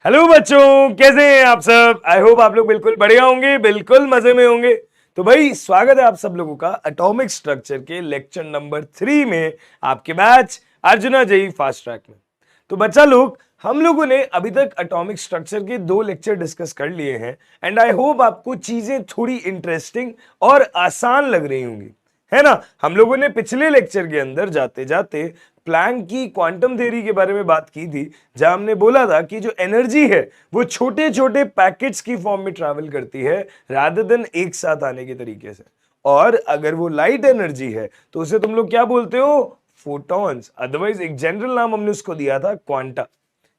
Hello बच्चों, कैसे हैं आप सब। आई होप आप लोग बिल्कुल बढ़िया होंगे, बिल्कुल मजे में होंगे। तो भाई स्वागत है आप सब लोगों का एटॉमिक स्ट्रक्चर के लेक्चर नंबर 3 में, आपके batch Arjuna JEE fast track में। तो बच्चा लोग, हम लोगों ने अभी तक एटॉमिक स्ट्रक्चर के 2 लेक्चर डिस्कस कर लिए हैं एंड आई होप आपको चीजें थोड़ी इंटरेस्टिंग और आसान लग रही होंगी, है ना। हम लोगों ने पिछले लेक्चर के अंदर जाते जाते प्लैंक की क्वांटम थ्योरी के बारे में बात की थी, जहां हमने बोला था कि जो एनर्जी है वो छोटे छोटे पैकेट्स की फॉर्म में ट्रैवल करती है रादर देन एक साथ आने के तरीके से। और अगर वो लाइट एनर्जी है तो उसे तुम लोग क्या बोलते हो, फोटॉन्स। अदरवाइज एक जनरल नाम हमने उसको दिया था क्वांटा,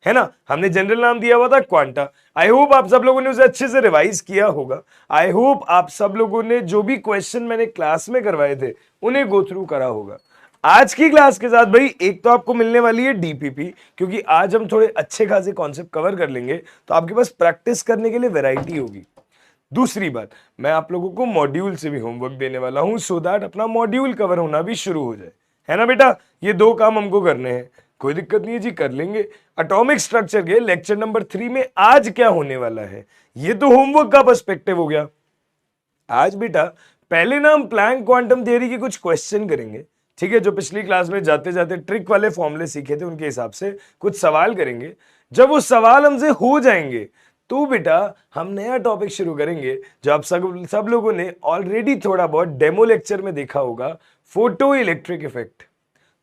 है ना। हमने जनरल नाम दिया हुआ था क्वांटा। आई होप आप सब लोगों ने उसे अच्छे से रिवाइज किया होगा। आई होप आप सब लोगों ने जो भी क्वेश्चन मैंने क्लास में करवाए थे उन्हें गो थ्रू करा होगा। आज की क्लास के साथ भाई एक तो आपको मिलने वाली है डीपीपी, क्योंकि आज हम थोड़े अच्छे खासे कॉन्सेप्ट कवर कर लेंगे, तो आपके पास प्रैक्टिस करने के लिए वैरायटी होगी। दूसरी बात, मैं आप लोगों को मॉड्यूल से भी होमवर्क देने वाला हूं सो दैट अपना मॉड्यूल कवर होना भी शुरू हो जाए, है ना बेटा। ये 2 काम हमको करने हैं, कोई दिक्कत नहीं है जी, कर लेंगे। एटॉमिक स्ट्रक्चर के लेक्चर नंबर 3 में आज क्या होने वाला है, ये तो होमवर्क का पर्सपेक्टिव हो गया। आज बेटा पहले ना हम प्लैंक क्वांटम थ्योरी के कुछ क्वेश्चन करेंगे, ठीक है। जो पिछली क्लास में जाते जाते ट्रिक वाले फॉर्मूले सीखे थे उनके हिसाब से कुछ सवाल करेंगे। जब वो सवाल हमसे हो जाएंगे तो बेटा हम नया टॉपिक शुरू करेंगे, जो आप सब लोगों ने ऑलरेडी थोड़ा बहुत डेमो लेक्चर में देखा होगा, फोटो इलेक्ट्रिक इफेक्ट।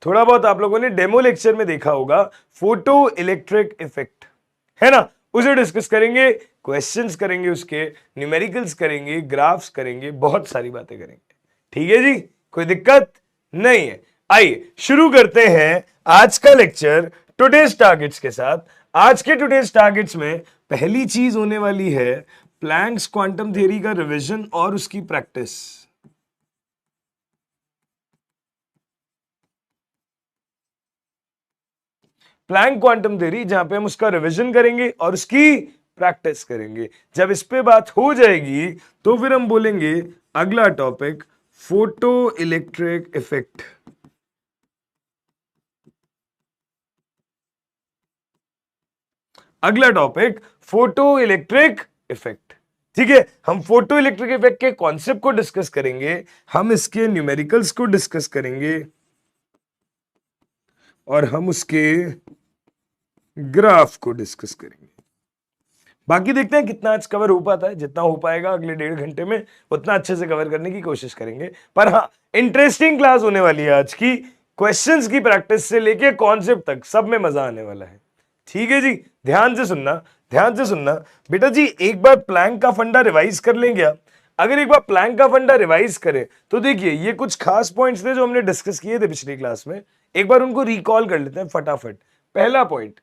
थोड़ा बहुत आप लोगों ने डेमो लेक्चर में देखा होगा फोटो इलेक्ट्रिक इफेक्ट, है ना। उसे डिस्कस करेंगे, क्वेश्चंस करेंगे, उसके न्यूमेरिकल्स करेंगे, ग्राफ्स करेंगे, बहुत सारी बातें करेंगे, ठीक है जी, कोई दिक्कत नहीं है। आइए शुरू करते हैं आज का लेक्चर टुडेज टारगेट्स के साथ। आज के टुडेज टारगेट्स में पहली चीज होने वाली है प्लैंक्स क्वांटम थ्योरी का रिवीजन और उसकी प्रैक्टिस। प्लैंक क्वांटम थ्योरी, जहां पे हम उसका रिवीजन करेंगे और उसकी प्रैक्टिस करेंगे। जब इस पे बात हो जाएगी तो फिर हम बोलेंगे अगला टॉपिक फोटो इलेक्ट्रिक इफेक्ट। अगला टॉपिक फोटो इलेक्ट्रिक इफेक्ट, ठीक है। हम फोटो इलेक्ट्रिक इफेक्ट के कॉन्सेप्ट को डिस्कस करेंगे, हम इसके न्यूमेरिकल्स को डिस्कस करेंगे और हम उसके ग्राफ को डिस्कस करेंगे। बाकी देखते हैं कितना आज कवर हो पाता है। जितना हो पाएगा अगले 1.5 घंटे में उतना अच्छे से कवर करने की कोशिश करेंगे। पर हाँ, इंटरेस्टिंग क्लास होने वाली है आज की। क्वेश्चंस की प्रैक्टिस से लेके कॉन्सेप्ट तक सब में मजा आने वाला है, ठीक है जी। ध्यान से सुनना, ध्यान से सुनना बेटा जी। एक बार प्लैंक का फंडा रिवाइज कर लेंगे आप। अगर एक बार प्लैंक का फंडा रिवाइज करें तो देखिए ये कुछ खास पॉइंट्स थे जो हमने डिस्कस किए थे पिछली क्लास में। एक बार उनको रिकॉल कर लेते हैं फटाफट। पहला point,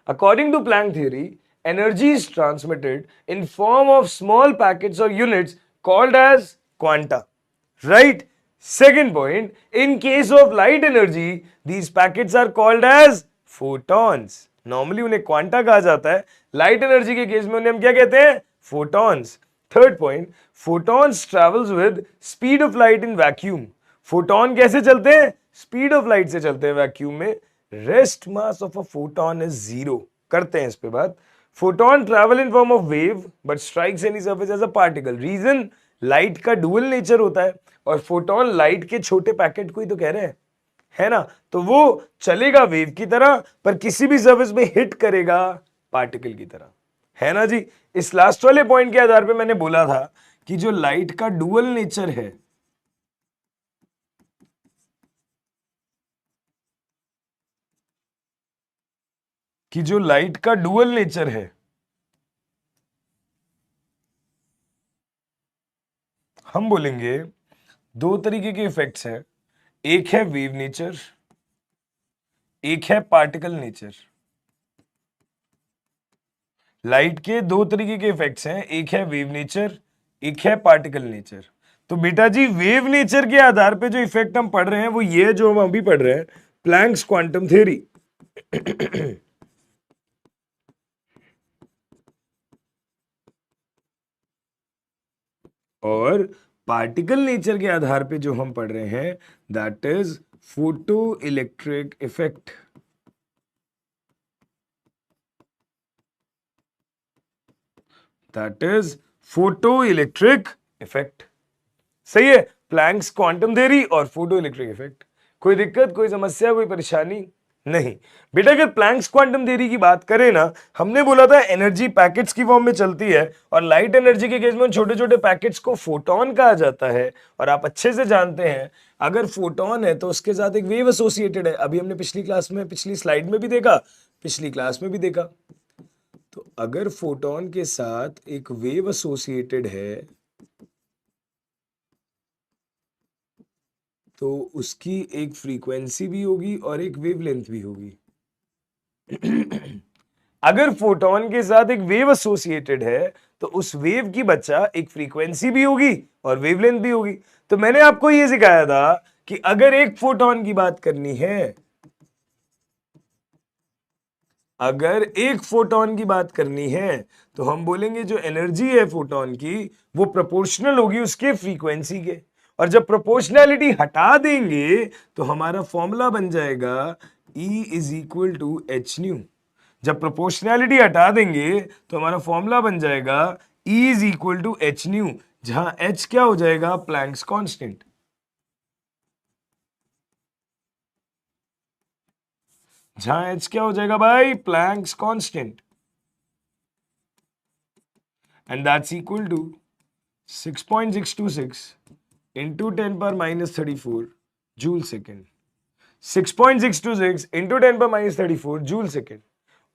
according to Planck theory, energy is transmitted in form of small packets or units called as quanta. Right? Second point, in case of light energy, these packets are called as photons. Normally उन्हें quanta कहा जाता है, light energy के case में उन्हें हम क्या कहते हैं, photons. Third point, photons travels with speed of light in vacuum. Photon कैसे चलते हैं, स्पीड ऑफ लाइट से चलते हैं वैक्यूम में। Rest mass of a photon is 0। करते हैं इस पे बात। Photon travel in form of wave but strikes any surface as a particle. Reason, light का डुअल नेचर होता है और फोटॉन लाइट के छोटे पैकेट को ही तो कह रहे हैं, है ना। तो वो चलेगा वेव की तरह पर किसी भी सरफेस में हिट करेगा पार्टिकल की तरह, है ना जी। इस लास्ट वाले पॉइंट के आधार पे मैंने बोला था कि जो लाइट का डुअल नेचर है, कि जो लाइट का डुअल नेचर है, हम बोलेंगे 2 तरीके के इफेक्ट्स हैं। एक है वेव नेचर, एक है पार्टिकल नेचर। लाइट के 2 तरीके के इफेक्ट्स हैं, एक है वेव नेचर, एक है पार्टिकल नेचर। तो बेटा जी वेव नेचर के आधार पे जो इफेक्ट हम पढ़ रहे हैं वो ये जो हम अभी पढ़ रहे हैं, प्लैंक्स क्वांटम थ्योरी। और पार्टिकल नेचर के आधार पे जो हम पढ़ रहे हैं that is photo electric effect. That is photo electric effect. सही है, प्लैंक्स क्वांटम थ्योरी और फोटो इलेक्ट्रिक इफेक्ट। कोई दिक्कत, कोई समस्या, कोई परेशानी नहीं बेटा। अगर प्लैंक्स क्वांटम थ्योरी की बात करें ना, हमने बोला था एनर्जी पैकेट्स की फॉर्म में चलती है, और लाइट एनर्जी के केस में छोटे छोटे पैकेट्स को फोटोन कहा जाता है। और आप अच्छे से जानते हैं, अगर फोटोन है तो उसके साथ एक वेव एसोसिएटेड है। अभी हमने पिछली क्लास में, पिछली स्लाइड में भी देखा, पिछली क्लास में भी देखा। तो अगर फोटोन के साथ एक वेव एसोसिएटेड है तो उसकी एक फ्रीक्वेंसी भी होगी और एक वेवलेंथ भी होगी। अगर फोटोन के साथ एक वेव एसोसिएटेड है तो उस वेव की बच्चा एक फ्रीक्वेंसी भी होगी और वेवलेंथ भी होगी। तो मैंने आपको यह सिखाया था कि अगर एक फोटोन की बात करनी है, अगर एक फोटोन की बात करनी है तो हम बोलेंगे जो एनर्जी है फोटोन की वो प्रोपोर्शनल होगी उसके फ्रीक्वेंसी के। और जब प्रोपोर्शनैलिटी हटा देंगे तो हमारा फॉर्मूला बन जाएगा E is equal to H nu. जब प्रोपोर्शनैलिटी हटा देंगे तो हमारा फॉर्मूला बन जाएगा E is equal to H nu, जहां H क्या हो जाएगा, प्लैंक्स कांस्टेंट। जहां H क्या हो जाएगा भाई, Planck's constant. And that's equal to 6.626 into 10 power minus 34 joule second. 6.626 into 10 power minus 34 joule second.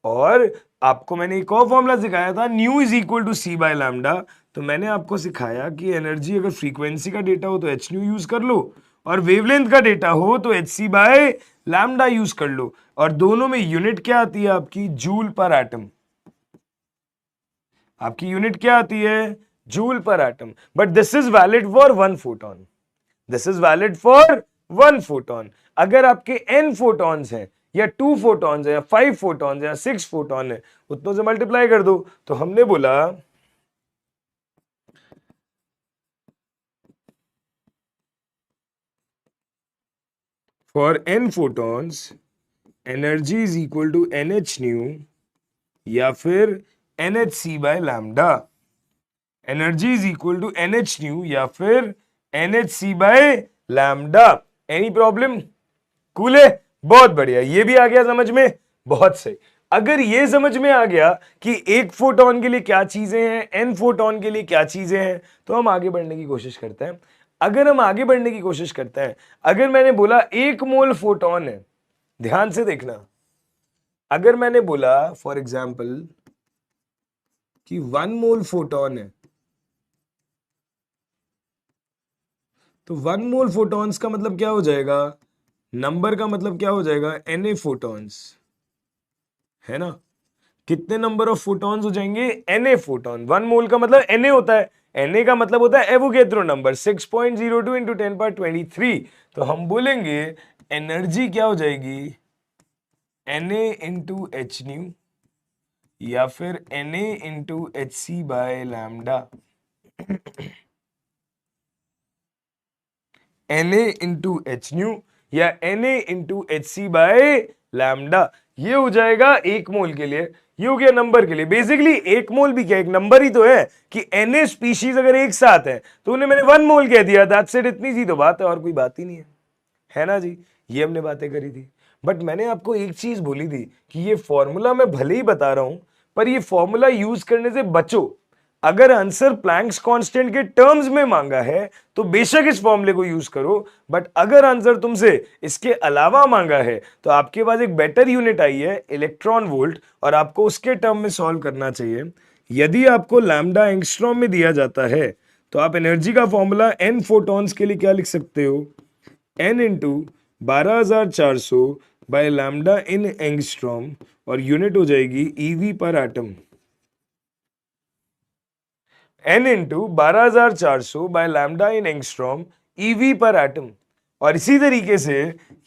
और आपको मैंने एक और फॉर्मूला सिखाया था, nu is equal to C by lambda. तो मैंने आपको सिखाया कि एनर्जी अगर फ्रीक्वेंसी का डेटा हो तो एच न्यू यूज कर लो, और वेवलेंथ का डेटा हो तो H C by lambda use कर लो। और दोनों में यूनिट क्या आती है आपकी, जूल पर एटम। आपकी यूनिट क्या आती है, जूल पर atom. But this is valid for one photon. This is valid for one photon. अगर आपके n फोटॉन्स हैं, या 2 फोटॉन्स है, या 5 फोटॉन्स है, या 6 फोटॉन है, उतनों से मल्टीप्लाई कर दो। तो हमने बोला for n photons energy is equal to NH nu या फिर NHc by lambda. Energy is equal to NH nu या फिर NHc by lambda. Any problem? Cool है, बहुत बढ़िया, ये भी आ गया समझ में, बहुत सही। अगर ये समझ में आ गया कि एक फोटोन के लिए क्या चीजें हैं, n फोटोन के लिए क्या चीजें हैं, तो हम आगे बढ़ने की कोशिश करते हैं। अगर हम आगे बढ़ने की कोशिश करते हैं, अगर मैंने बोला 1 मोल फोटोन है, ध्यान से देखना, अगर मैंने बोला फॉर एग्जाम्पल कि 1 मोल फोटोन है, तो 1 मोल फोटॉन्स का मतलब क्या हो जाएगा, नंबर का मतलब क्या हो जाएगा, Na फोटॉन्स, है ना। कितने नंबर ऑफ फोटॉन्स हो जाएंगे, Na फोटॉन। 1 मोल का मतलब Na होता है, Na का मतलब होता है एवोगैड्रो नंबर 6.02 इंटू 10 पावर 23। तो हम बोलेंगे एनर्जी क्या हो जाएगी, Na इंटू एच न्यू या फिर Na into H C by lambda. Na into H nu या Na into H C by lambda. ये हो जाएगा 1 मोल के लिए। ये हो गया नंबर के लिए। बेसिकली 1 मोल भी क्या, एक नंबर ही तो है कि Na स्पीशीज अगर एक साथ है तो उन्हें मैंने 1 मोल कह दिया, दैट्स इट। इतनी सी तो बात है, और कोई बात ही नहीं है ना जी। ये हमने बातें करी थी। बट मैंने आपको एक चीज बोली थी कि ये फॉर्मूला मैं भले ही बता रहा हूं, पर ये फॉर्मूला यूज करने से बचो। अगर आंसर प्लैंक्स कांस्टेंट के टर्म्स में मांगा है तो बेशक इस फॉर्मूले को यूज करो, बट अगर आंसर तुमसे इसके अलावा मांगा है तो आपके पास एक बेटर यूनिट आई है, इलेक्ट्रॉन वोल्ट, और आपको उसके टर्म में सॉल्व करना चाहिए। यदि आपको लैम्डा एंगस्ट्रॉम में दिया जाता है तो आप एनर्जी का फॉर्मूला n फोटॉन्स के लिए क्या लिख सकते हो, n into 12,400 bye lambda in angstrom, और यूनिट हो जाएगी ईवी पर atom. n into 12,400 bye lambda in angstrom EV पर एटम। और इसी तरीके से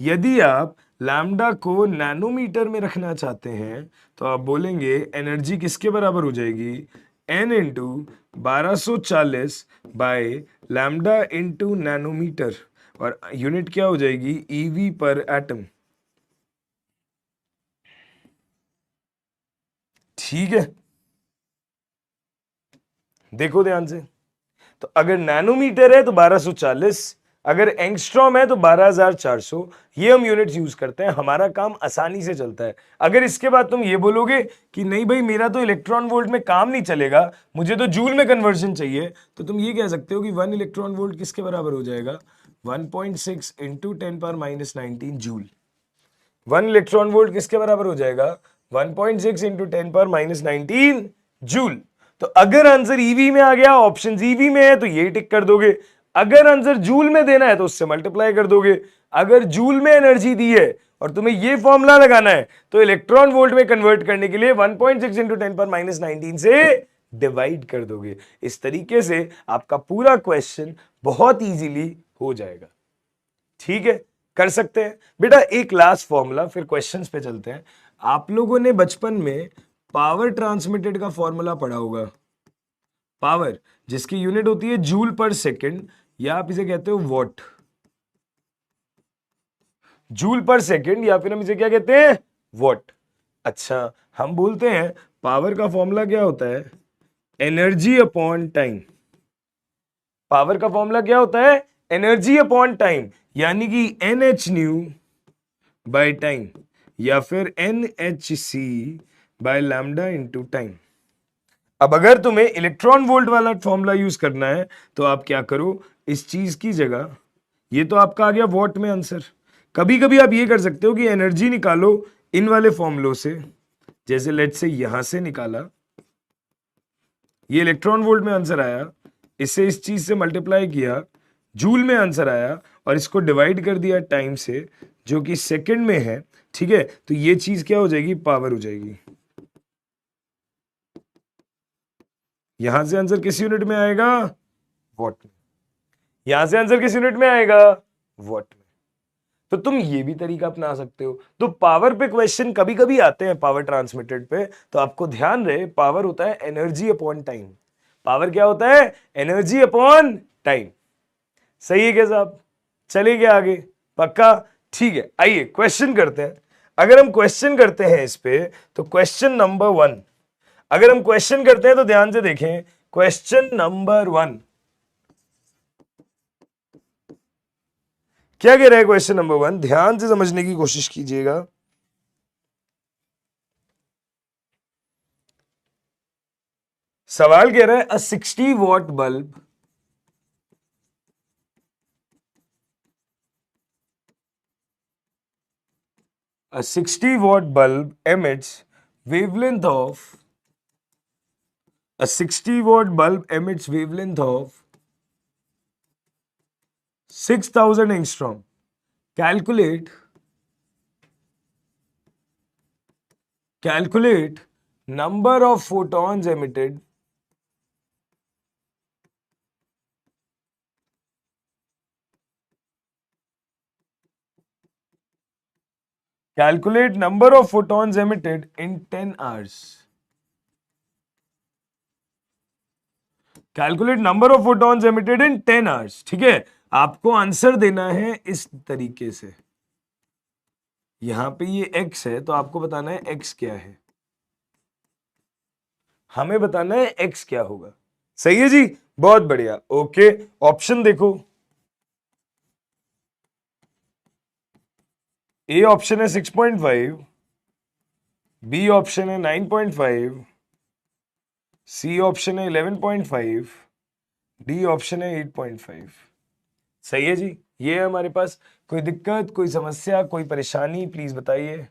यदि आप लैम्डा को नैनोमीटर में रखना चाहते हैं तो आप बोलेंगे एनर्जी किसके बराबर हो जाएगी, n into 1240 by lambda into nanometre, और यूनिट क्या हो जाएगी, ईवी पर एटम। ठीक है, देखो ध्यान से, तो अगर नैनोमीटर है तो 1240, अगर एंगस्ट्रॉम है तो 12400, ये हम यूनिट्स यूज करते हैं, हमारा काम आसानी से चलता है। अगर इसके बाद तुम ये बोलोगे कि नहीं भाई मेरा तो इलेक्ट्रॉन वोल्ट में काम नहीं चलेगा, मुझे तो जूल में कन्वर्जन चाहिए, तो तुम ये कह सकते हो कि 1 इलेक्ट्रॉन वोल्ट किसके बराबर हो जाएगा, 1.6 इंटू 10⁻−19 जूल। 1 इलेक्ट्रॉन वोल्ट किसके बराबर हो जाएगा, 1.6 इंटू 10⁻−19 जूल। तो अगर आंसर ईवी में आ गया, ऑप्शन ईवी में है, तो ये टिक कर दोगे। अगर आंसर जूल में देना है तो उससे मल्टीप्लाई कर दोगे। अगर जूल में एनर्जी दी है और तुम्हें ये फॉर्मूला लगाना है तो इलेक्ट्रॉन वोल्ट में कन्वर्ट करने के लिए 1.6 इंटू 10⁻−19 से डिवाइड कर दोगे। इस तरीके से आपका पूरा क्वेश्चन बहुत इजीली हो जाएगा। ठीक है, कर सकते हैं बेटा। एक लास्ट फॉर्मूला, फिर क्वेश्चंस पे चलते हैं। आप लोगों ने बचपन में पावर ट्रांसमिटेड का फॉर्मूला पढ़ा होगा। पावर जिसकी यूनिट होती है जूल पर सेकंड, या आप इसे कहते हो वॉट, जूल पर सेकंड, या फिर हम इसे क्या कहते हैं, वॉट। अच्छा, हम बोलते हैं पावर का फॉर्मूला क्या होता है, एनर्जी अपॉन टाइम। पावर का फॉर्मूला क्या होता है, एनर्जी अपॉन टाइम, यानी कि N H nu by time, या फिर N H C by lambda into time. अब अगर तुम्हें इलेक्ट्रॉन वोल्ट वाला फॉर्मूला यूज करना है तो आप क्या करो, इस चीज की जगह, ये तो आपका आ गया वॉट में आंसर। कभी कभी आप ये कर सकते हो कि एनर्जी निकालो इन वाले फॉर्मूलों से, जैसे लेट से यहां से निकाला, ये इलेक्ट्रॉन वोल्ट में आंसर आया, इससे इस चीज से मल्टीप्लाई किया, जूल में आंसर आया, और इसको डिवाइड कर दिया टाइम से जो कि सेकंड में है। ठीक है, तो ये चीज क्या हो जाएगी, पावर हो जाएगी। यहां से आंसर किस यूनिट में आएगा, वॉट में। यहां से आंसर किस यूनिट में आएगा, वॉट में। तो तुम ये भी तरीका अपना सकते हो। तो पावर पे क्वेश्चन कभी कभी आते हैं, पावर ट्रांसमिटेड पे, तो आपको ध्यान रहे पावर होता है एनर्जी अपॉन टाइम। पावर क्या होता है, एनर्जी अपॉन टाइम। सही है क्या साहब, चलेंगे आगे, पक्का। ठीक है, आइए क्वेश्चन करते हैं। अगर हम क्वेश्चन करते हैं इस पे, तो क्वेश्चन नंबर 1, अगर हम क्वेश्चन करते हैं तो ध्यान से देखें। क्वेश्चन नंबर 1 क्या कह रहा है, क्वेश्चन नंबर 1 ध्यान से समझने की कोशिश कीजिएगा। सवाल कह रहा है अ 60 what bulb a 60 watt bulb emits wavelength of a 60 watt bulb emits wavelength of 6000 angstrom. Calculate number of photons emitted in 10 hours. Calculate number of photons emitted in 10 hours. ठीक है, आपको आंसर देना है इस तरीके से। यहां पे ये x है तो आपको बताना है x क्या है, हमें बताना है x क्या होगा। सही है जी, बहुत बढ़िया। ओके, ऑप्शन देखो। ए ऑप्शन है 6.5, बी ऑप्शन है 9.5, सी ऑप्शन है 11.5, डी ऑप्शन है 8.5। सही है जी, ये है हमारे पास। कोई दिक्कत, कोई समस्या, कोई परेशानी, प्लीज बताइए।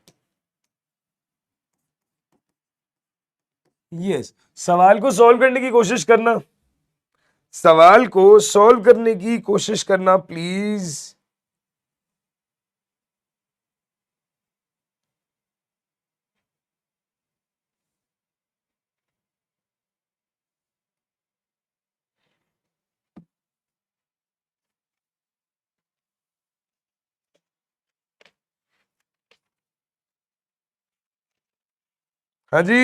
यस, सवाल को सॉल्व करने की कोशिश करना, सवाल को सॉल्व करने की कोशिश करना प्लीज। हाँ जी,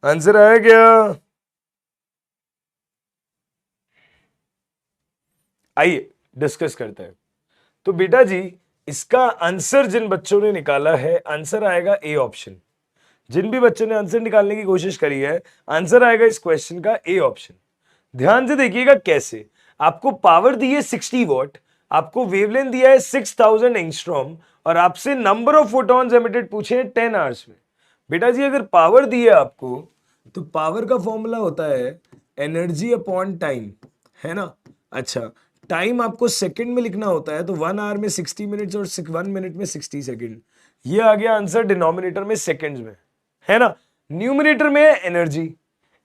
आंसर आया क्या? आइए डिस्कस करते हैं। तो बेटा जी, इसका आंसर जिन बच्चों ने निकाला है, आंसर आएगा ए ऑप्शन। जिन भी बच्चों ने आंसर निकालने की कोशिश करी है, आंसर आएगा इस क्वेश्चन का ए ऑप्शन। ध्यान से देखिएगा कैसे। आपको पावर दी है 60 वॉट, आपको वेवलेंथ दिया है 6000 एंगस्ट्रॉम, और आपसे नंबर ऑफ फोटॉन्स एमिटेड पूछे हैं 10 आवर्स में। बेटा जी अगर पावर दी है आपको, तो पावर का फॉर्मूला होता है एनर्जी अपॉन टाइम, है ना। अच्छा, टाइम आपको सेकंड में लिखना होता है, तो 1 आवर में 60 मिनट्स और 1 मिनट में 60 सेकंड। ये आ गया आंसर डिनोमिनेटर में सेकंड्स में, है ना। न्यूमरेटर में एनर्जी।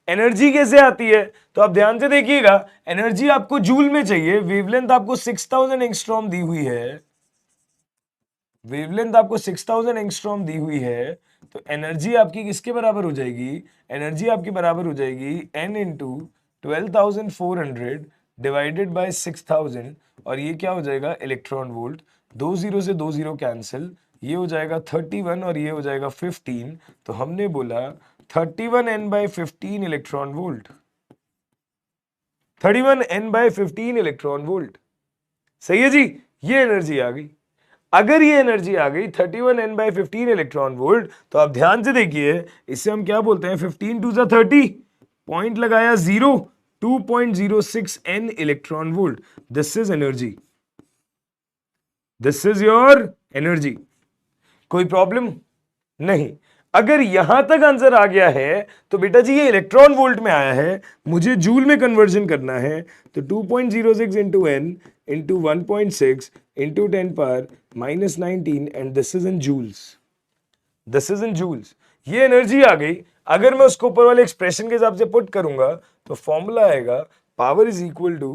एनर्जी कैसे आती है, तो आप ध्यान से देखिएगा, एनर्जी आपको जूल में चाहिए। वेवलेंथ आपको 6000 एंगस्ट्रॉम दी हुई है, वेवलेंथ आपको 6000 एंगस्ट्रॉम दी हुई है, तो एनर्जी आपकी किसके बराबर हो जाएगी, एनर्जी आपकी बराबर हो जाएगी n इंटू 12400 डिवाइडेड बाय 6000, और ये क्या हो जाएगा इलेक्ट्रॉन वोल्ट। 2 0 से 2 0 कैंसिल, ये हो जाएगा 31 और ये हो जाएगा 15, तो हमने बोला 31n/15 electron volt, 31n/15 electron volt. सही है जी, ये एनर्जी आ गई। अगर ये एनर्जी आ गई 31n/15 इलेक्ट्रॉन वोल्ट, तो आप ध्यान से देखिए, इसे हम क्या बोलते हैं, 15 2 30, पॉइंट लगाया 0, 2.06 n electron volt. This is energy, this is your energy. कोई प्रॉब्लम नहीं। अगर यहां तक आंसर आ गया है, तो बेटा जी ये इलेक्ट्रॉन वोल्ट में आया है, मुझे जूल में कन्वर्जन करना है, तो 2.06 into N into 1.6 into 10 power -19, and this is in joules, this is in joules. ये एनर्जी आ गई। अगर मैं उसको ऊपर वाले एक्सप्रेशन के हिसाब से पुट करूंगा, तो फॉर्मूला आएगा power is equal to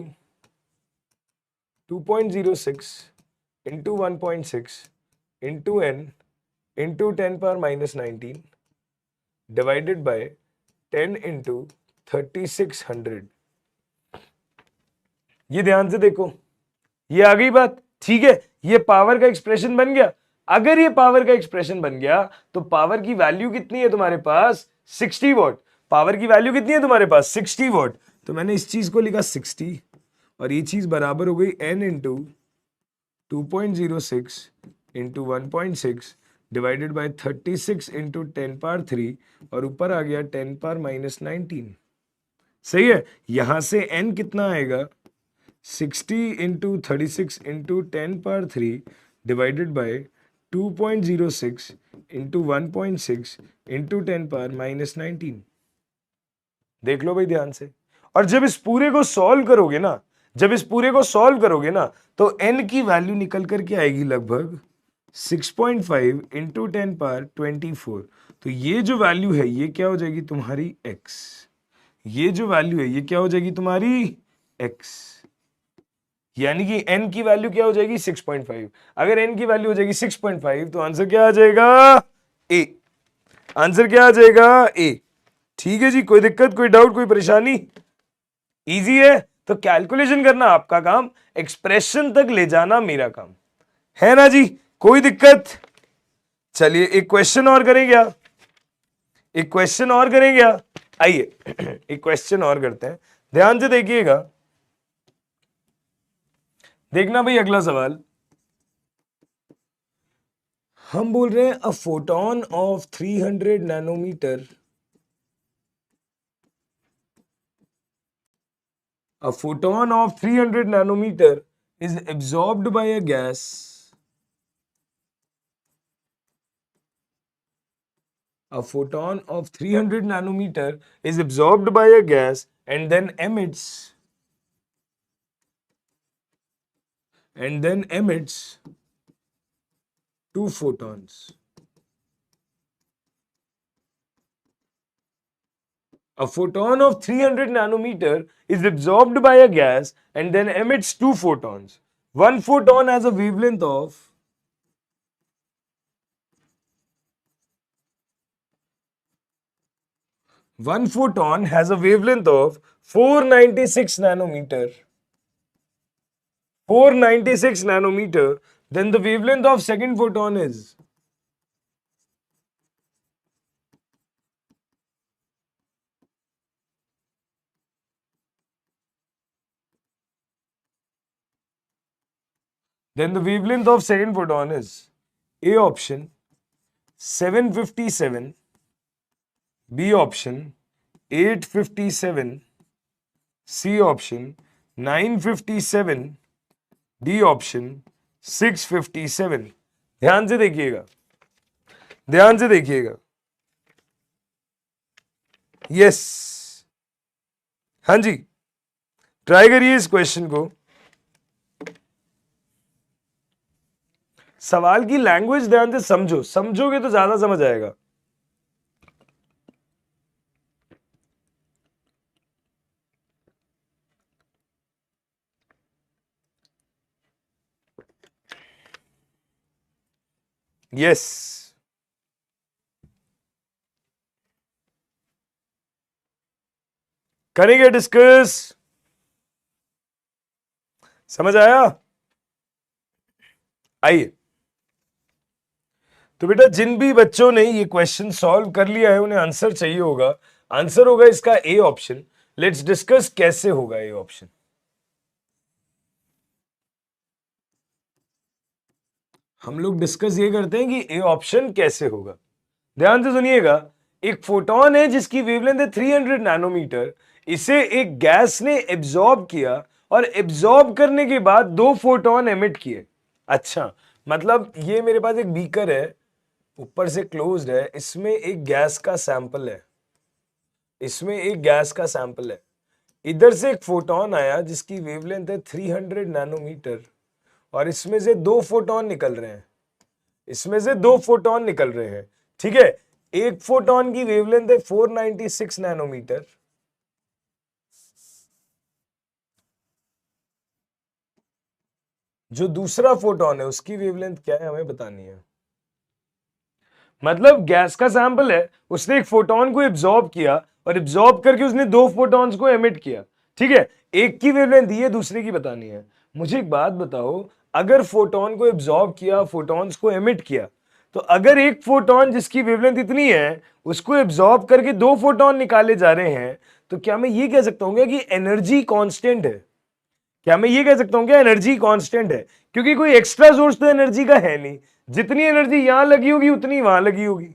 2.06 into 1.6 into N into 10 power -19 divided by 10 into 3600। ये ध्यान से देखो, ये आ गई बात, ठीक है। ये पावर का एक्सप्रेशन बन गया। अगर ये पावर का एक्सप्रेशन बन गया, तो पावर की वैल्यू कितनी है तुम्हारे पास, 60 वॉट। पावर की वैल्यू कितनी है तुम्हारे पास, 60 वॉट। तो मैंने इस चीज को लिखा 60, और ये चीज बराबर हो गई n into 2.06 into 1.6 divided by 36 into 10 power 3, और ऊपर आ गया 10 पावर -19। सही है। यहां से n कितना आएगा, 60 into 36 into 10 power 3 divided by 2.06 into 1.6 into 10 power -19। देख लो भाई ध्यान से। और जब इस पूरे को सॉल्व करोगे ना, जब इस पूरे को सॉल्व करोगे ना, तो n की वैल्यू निकल करके आएगी लगभग 6.5 इंटू 10 पावर 24। तो ये जो वैल्यू है, ये क्या हो जाएगी तुम्हारी x। ये जो वैल्यू है, ये क्या हो जाएगी तुम्हारी x। यानी कि n की वैल्यू क्या हो जाएगी 6.5। अगर n की वैल्यू हो जाएगी 6.5, तो आंसर क्या आ जाएगा a। आंसर क्या आ जाएगा a। ठीक है जी, कोई दिक्कत, कोई डाउट, कोई परेशानी। इजी है। तो कैलकुलेशन करना आपका काम, एक्सप्रेशन तक ले जाना मेरा काम, है ना जी। कोई दिक्कत। चलिए एक क्वेश्चन और करें क्या, एक क्वेश्चन और करें क्या, आइए एक क्वेश्चन और करते हैं। ध्यान से देखिएगा, देखना भाई अगला सवाल। हम बोल रहे हैं a photon of 300 nanometre, a photon of 300 nanometer is absorbed by a gas, a photon of 300 nanometer is absorbed by a gas and then emits two photons. A photon of 300 nanometer is absorbed by a gas and then emits two photons. One photon has a wavelength of 496 nanometer. 496 nanometer. Then the wavelength of second photon is Then the wavelength of second photon is A option 757, B option 857, C option 957, D option 657. ध्यान से देखिएगा, ध्यान से देखिएगा. Yes, हाँ जी, try करिए इस question को. सवाल की लैंग्वेज ध्यान से समझो, समझोगे तो ज्यादा समझ आएगा. यस, करेंगे डिस्कस. समझ आया? आइए. तो बेटा जिन भी बच्चों ने ये क्वेश्चन सॉल्व कर लिया है उन्हें आंसर चाहिए होगा. आंसर होगा इसका ए ऑप्शन. लेट्स डिस्कस कैसे होगा ए ऑप्शन. हम लोग डिस्कस ये करते हैं कि ए ऑप्शन कैसे होगा. ध्यान से सुनिएगा. एक फोटोन है जिसकी वेवलेंथ है 300 नैनोमीटर. इसे एक गैस ने एब्जॉर्ब किया और एब्जॉर्ब करने के बाद दो फोटोन एमिट किए. अच्छा, मतलब ये मेरे पास एक बीकर है, ऊपर से क्लोज्ड है, इसमें एक गैस का सैंपल है, इसमें एक गैस का सैंपल है. इधर से एक फोटोन आया जिसकी वेवलेंथ है 300 नैनोमीटर और इसमें से दो फोटोन निकल रहे हैं, इसमें से दो फोटोन निकल रहे हैं. ठीक है, एक फोटोन की वेवलेंथ है 496 नैनोमीटर, जो दूसरा फोटोन है उसकी वेवलेंथ क्या है हमें बतानी है. मतलब गैस का सैंपल है, उसने एक फोटोन को एब्जॉर्ब किया और एब्जॉर्ब करके उसने दो फोटॉन्स को एमिट किया. ठीक है, एक की वेवलेंथ दी है, दूसरे की बतानी है. मुझे एक बात बताओ, अगर फोटोन को एब्जॉर्ब किया, फोटॉन्स को एमिट किया, तो अगर एक फोटोन जिसकी वेवलेंथ इतनी है उसको एब्जॉर्ब करके दो फोटोन निकाले जा रहे हैं, तो क्या मैं ये कह सकता हूँ कि एनर्जी कांस्टेंट है? क्या मैं ये कह सकता हूं कि एनर्जी कांस्टेंट है? क्योंकि कोई एक्स्ट्रा सोर्स तो एनर्जी का है नहीं. जितनी एनर्जी यहां लगी होगी उतनी वहां लगी होगी.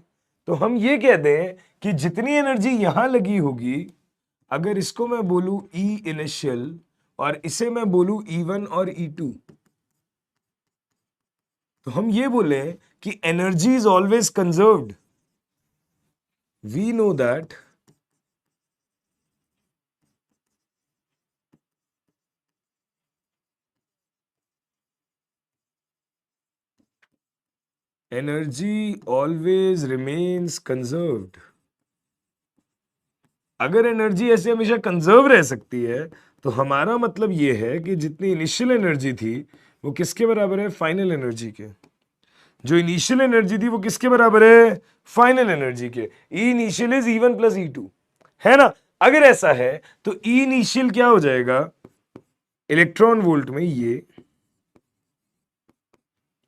तो हम ये कहते हैं कि जितनी एनर्जी यहां लगी होगी, अगर इसको मैं बोलूं ई इनिशियल और इसे मैं बोलूं E1 और E2, तो हम ये बोले कि energy is always conserved. We know that energy always remains conserved. अगर एनर्जी ऐसे हमेशा कंजर्व रह सकती है तो हमारा मतलब यह है कि जितनी इनिशियल एनर्जी थी वो किसके बराबर है? फाइनल एनर्जी के. जो इनिशियल एनर्जी थी वो किसके बराबर है? फाइनल एनर्जी के. ई initial is E1 plus E2, है ना? अगर ऐसा है तो ई इनिशियल क्या हो जाएगा? इलेक्ट्रॉन वोल्ट में ये,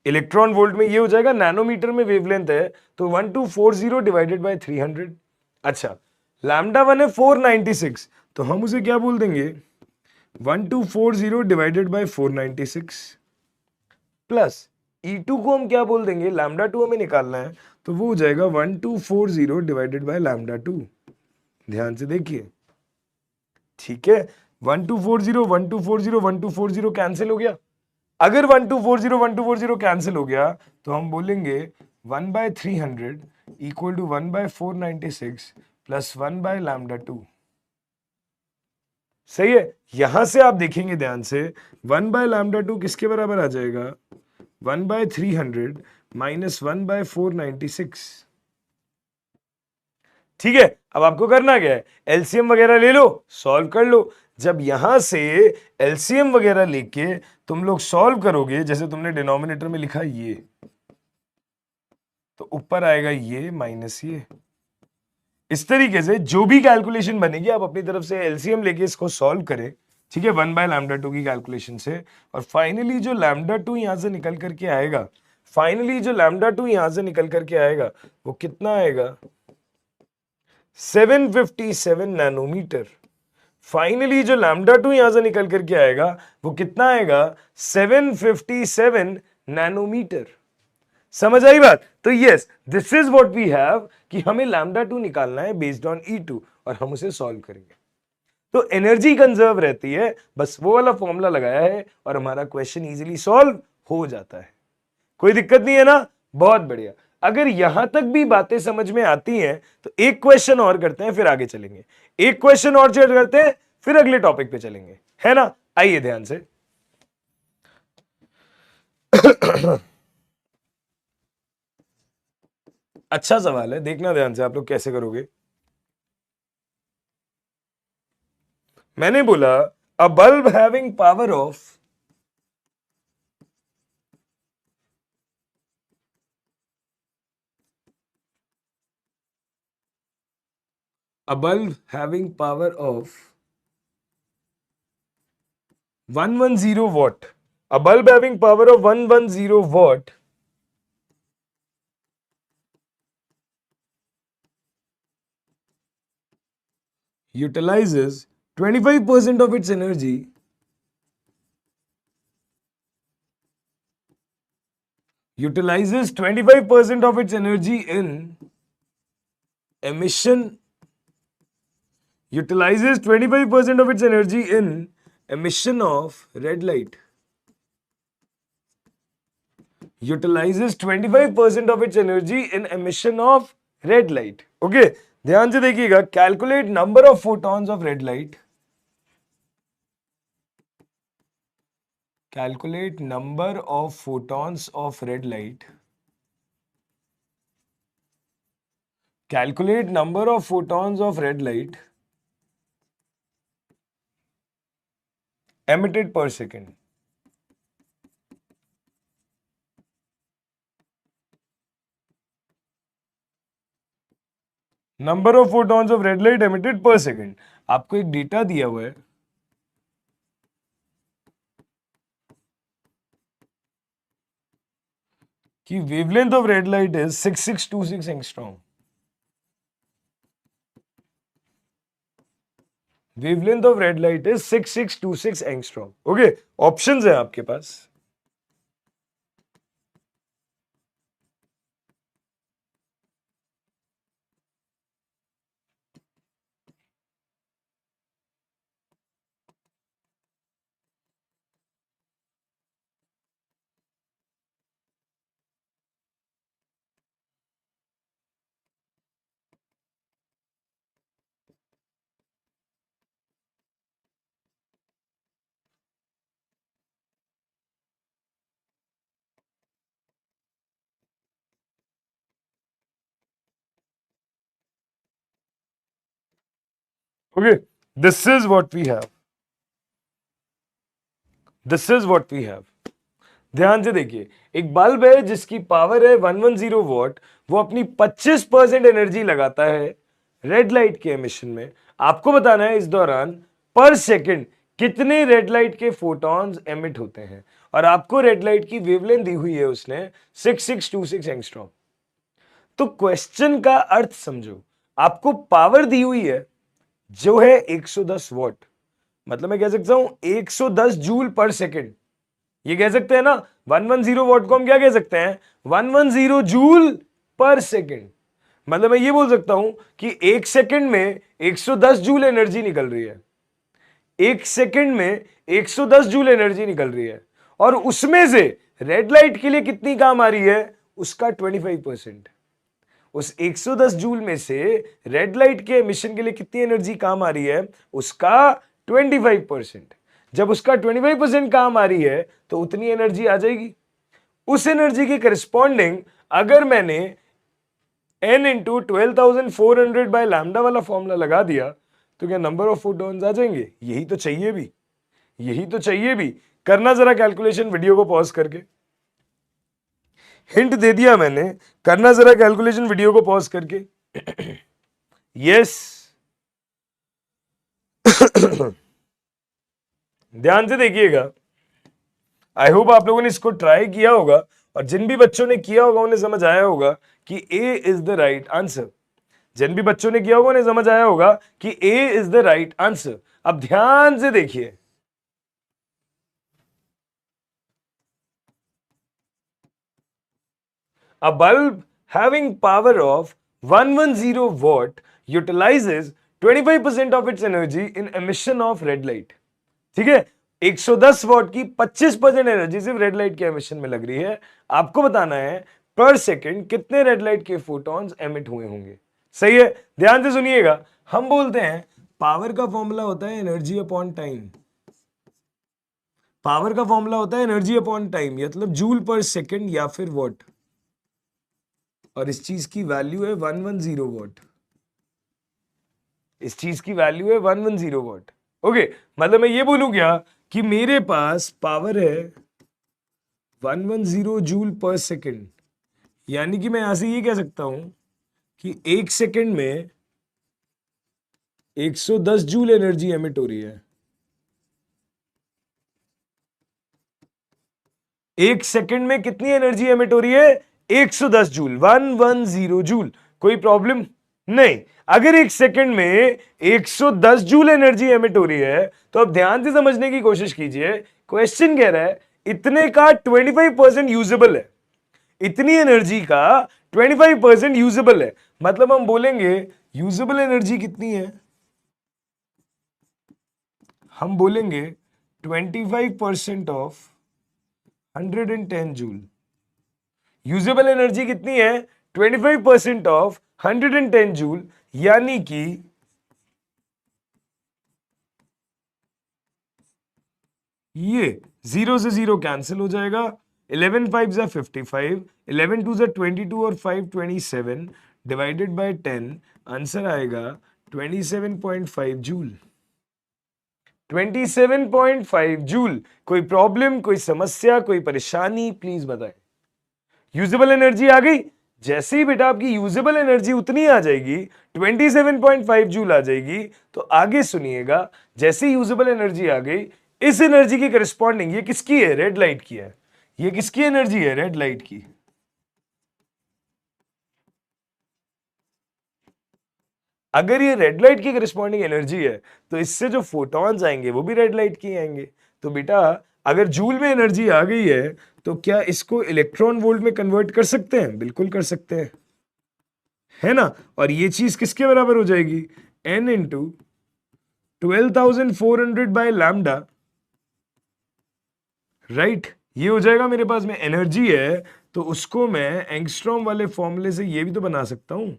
इलेक्ट्रॉन वोल्ट में ये हो जाएगा. नैनोमीटर में वेवलेंथ है तो 1240 डिवाइडेड बाय 300. अच्छा, लैम्डा 1 है 496, तो हम उसे क्या बोल देंगे? 1240 डिवाइडेड बाय 496 प्लस E2 को हम क्या बोल देंगे? लैम्डा 2 हमें निकालना है, तो वो हो जाएगा 1240 डिवाइडेड बाय लैम्डा 2. ध्यान से देखिए. ठीक है, 1240 1240 1240 कैंसिल हो गया. अगर 1240 कैंसिल हो गया तो हम बोलेंगे 1/300 इक्वल टू 1/496 प्लस 1/λ2. सही है. यहां से आप देखेंगे ध्यान से, 1/λ2 किसके बराबर आ जाएगा? 1/300 माइनस 1/496. ठीक है, अब आपको करना क्या है? एलसीएम वगैरह ले लो, सॉल्व कर लो. जब यहां से एलसीएम वगैरह लेके तुम लोग सॉल्व करोगे, जैसे तुमने डिनोमिनेटर में लिखा ये, तो ऊपर आएगा ये माइनस ये. इस तरीके से जो भी कैलकुलेशन बनेगी आप अपनी तरफ से एलसीएम लेके इसको सॉल्व करें. ठीक है, 1/λ2 की कैलकुलेशन से. और फाइनली जो λ2 यहां से निकल करके आएगा, फाइनली जो λ2 यहां से निकल करके आएगा वो कितना आएगा? 757 नैनोमीटर. फाइनली जो लैम्डा 2 यहां से निकल करके आएगा वो कितना आएगा, 757 नैनोमीटर। समझ आई बात? तो yes, this is what we have कि हमें लैम्डा 2 निकालना है बेस्ड ऑन E2 और हम उसे सॉल्व करेंगे। तो एनर्जी कंजर्व रहती है, बस वो वाला फॉर्मूला लगाया है और हमारा क्वेश्चन इजीली सॉल्व हो जाता है। कोई दिक्कत नहीं है ना? बहुत बढ़िया। अगर यहां तक भी बातें समझ में आती हैं तो एक क्वेश्चन और करते हैं, फिर आगे चलेंगे। एक क्वेश्चन और चेक करते हैं, फिर अगले टॉपिक पे चलेंगे, है ना? आइए ध्यान से। अच्छा सवाल है, देखना ध्यान से आप लोग कैसे करोगे। मैंने बोला अ bulb having power of a bulb having power of 110 watt, a bulb having power of 110 watt utilizes 25% of its energy utilizes 25% of its energy in emission utilizes 25% of its energy in emission of red light utilizes 25% of its energy in emission of red light. Okay, ध्यान से देखिएगा, calculate number of photons of red light, calculate number of photons of red light, calculate number of photons of red light emitted per second. Number of photons of red light emitted per second. आपको एक data दिया हुआ है कि wavelength of red light is 6626 angstrom. Wavelength of red light is 6626 angstrom. Okay, options है आपके पास। Okay, this is what we have, this is what we have. ध्यान से देखिए, एक बल्ब है जिसकी पावर है 110 वॉट, वो अपनी 25% एनर्जी लगाता है रेड लाइट के एमिशन में। आपको बताना है इस दौरान पर सेकंड कितने रेड लाइट के फोटॉन्स एमिट होते हैं, और आपको रेड लाइट की वेवलेंथ दी हुई है उसने 6626 एंगस्ट्रॉम। तो क्वेश्चन का अर्थ समझो, आपको पावर दी हुई है जो है 110 वॉट, मतलब मैं कह सकता हूं 110 जूल पर सेकंड। ये कह सकते हैं ना, 110 वॉट को हम क्या कह सकते हैं, 110 जूल पर सेकंड। मतलब मैं ये बोल सकता हूं कि एक सेकंड में 110 जूल एनर्जी निकल रही है, एक सेकंड में 110 जूल एनर्जी निकल रही है, और उसमें से रेड लाइट के लिए कितनी काम आ रही है, उसका 25%। उस 110 जूल में से रेड लाइट के एमिशन के लिए कितनी एनर्जी काम आ रही है, उसका 25%। जब उसका 25% काम आ रही है तो उतनी एनर्जी आ जाएगी। उस एनर्जी के करस्पॉन्डिंग अगर मैंने n इंटू 12,400 बाय लैम्डा वाला फॉर्मूला लगा दिया तो क्या नंबर ऑफ फोटॉन्स आ जाएंगे? यही तो चाहिए भी, यही तो चाहिए भी। करना जरा कैलकुलेशन, वीडियो को पॉज करके। हिंट दे दिया मैंने, करना जरा कैलकुलेशन वीडियो को पॉज करके। यस ध्यान से देखिएगा, आई होप आप लोगों ने इसको ट्राई किया होगा, और जिन भी बच्चों ने किया होगा उन्हें समझ आया होगा कि ए इज द राइट आंसर। जिन भी बच्चों ने किया होगा उन्हें समझ आया होगा कि ए इज द राइट आंसर। अब ध्यान से देखिए, a bulb having power of 110 watt utilizes 25% of its energy in emission of red light। ठीक है, 110 वॉट की 25% एनर्जी सिर्फ रेड लाइट के एमिशन में लग रही है। आपको बताना है पर सेकंड कितने रेड लाइट के फोटॉन्स एमिट हुए होंगे। सही है, ध्यान से सुनिएगा। हम बोलते हैं पावर का फॉर्मूला होता है एनर्जी अपॉन टाइम। पावर का फॉर्मूला होता है एनर्जी अपॉन टाइम, मतलब जूल पर सेकंड या फिर वॉट, और इस चीज की वैल्यू है 110 वॉट। इस चीज की वैल्यू है 110 वॉट। ओके, मतलब मैं ये बोलूं क्या कि मेरे पास पावर है 110 जूल पर सेकंड, यानी कि मैं यहां से ये कह सकता हूं कि एक सेकंड में 110 जूल एनर्जी एमिट हो रही है। एक सेकंड में कितनी एनर्जी एमिट हो रही है? 110 जूल, 110 जूल। कोई प्रॉब्लम नहीं। अगर एक सेकंड में 110 जूल एनर्जी एमिट हो रही है तो अब ध्यान से समझने की कोशिश कीजिए। क्वेश्चन कह रहा है इतने का 25% यूजेबल है, इतनी एनर्जी का 25% यूजेबल है। मतलब हम बोलेंगे यूजेबल एनर्जी कितनी है? हम बोलेंगे 25% ऑफ 110 जूल। यूजेबल एनर्जी कितनी है? 25% ऑफ 110 जूल, यानी कि ये 0 से 0 कैंसिल हो जाएगा। 11 5 जा 55, 11 2 जा 22 और 5 27 डिवाइडेड बाय 10, आंसर आएगा 27.5 जूल। 27.5 जूल। कोई प्रॉब्लम, कोई समस्या, कोई परेशानी, प्लीज बताएं। यूजेबल एनर्जी आ गई। जैसे ही बेटा आपकी यूजेबल एनर्जी उतनी आ जाएगी, 27.5 जूल आ जाएगी, तो आगे सुनिएगा। जैसे ही यूजेबल एनर्जी आ गई, इस एनर्जी की करस्पॉन्डिंग ये किसकी है? रेड लाइट की है। ये किसकी एनर्जी है? रेड लाइट की। अगर ये रेड लाइट की करस्पॉन्डिंग एनर्जी है तो इससे जो फोटॉन्स आएंगे वो भी रेड लाइट की आएंगे। तो बेटा अगर जूल में एनर्जी आ गई है तो क्या इसको इलेक्ट्रॉन वोल्ट में कन्वर्ट कर सकते हैं? बिल्कुल कर सकते हैं, है ना। और ये चीज किसके बराबर हो जाएगी? n into 12,400 by lambda, right. ये हो जाएगा मेरे पास में एनर्जी है तो उसको मैं एंगस्ट्रॉम वाले फॉर्मूले से ये भी तो बना सकता हूं।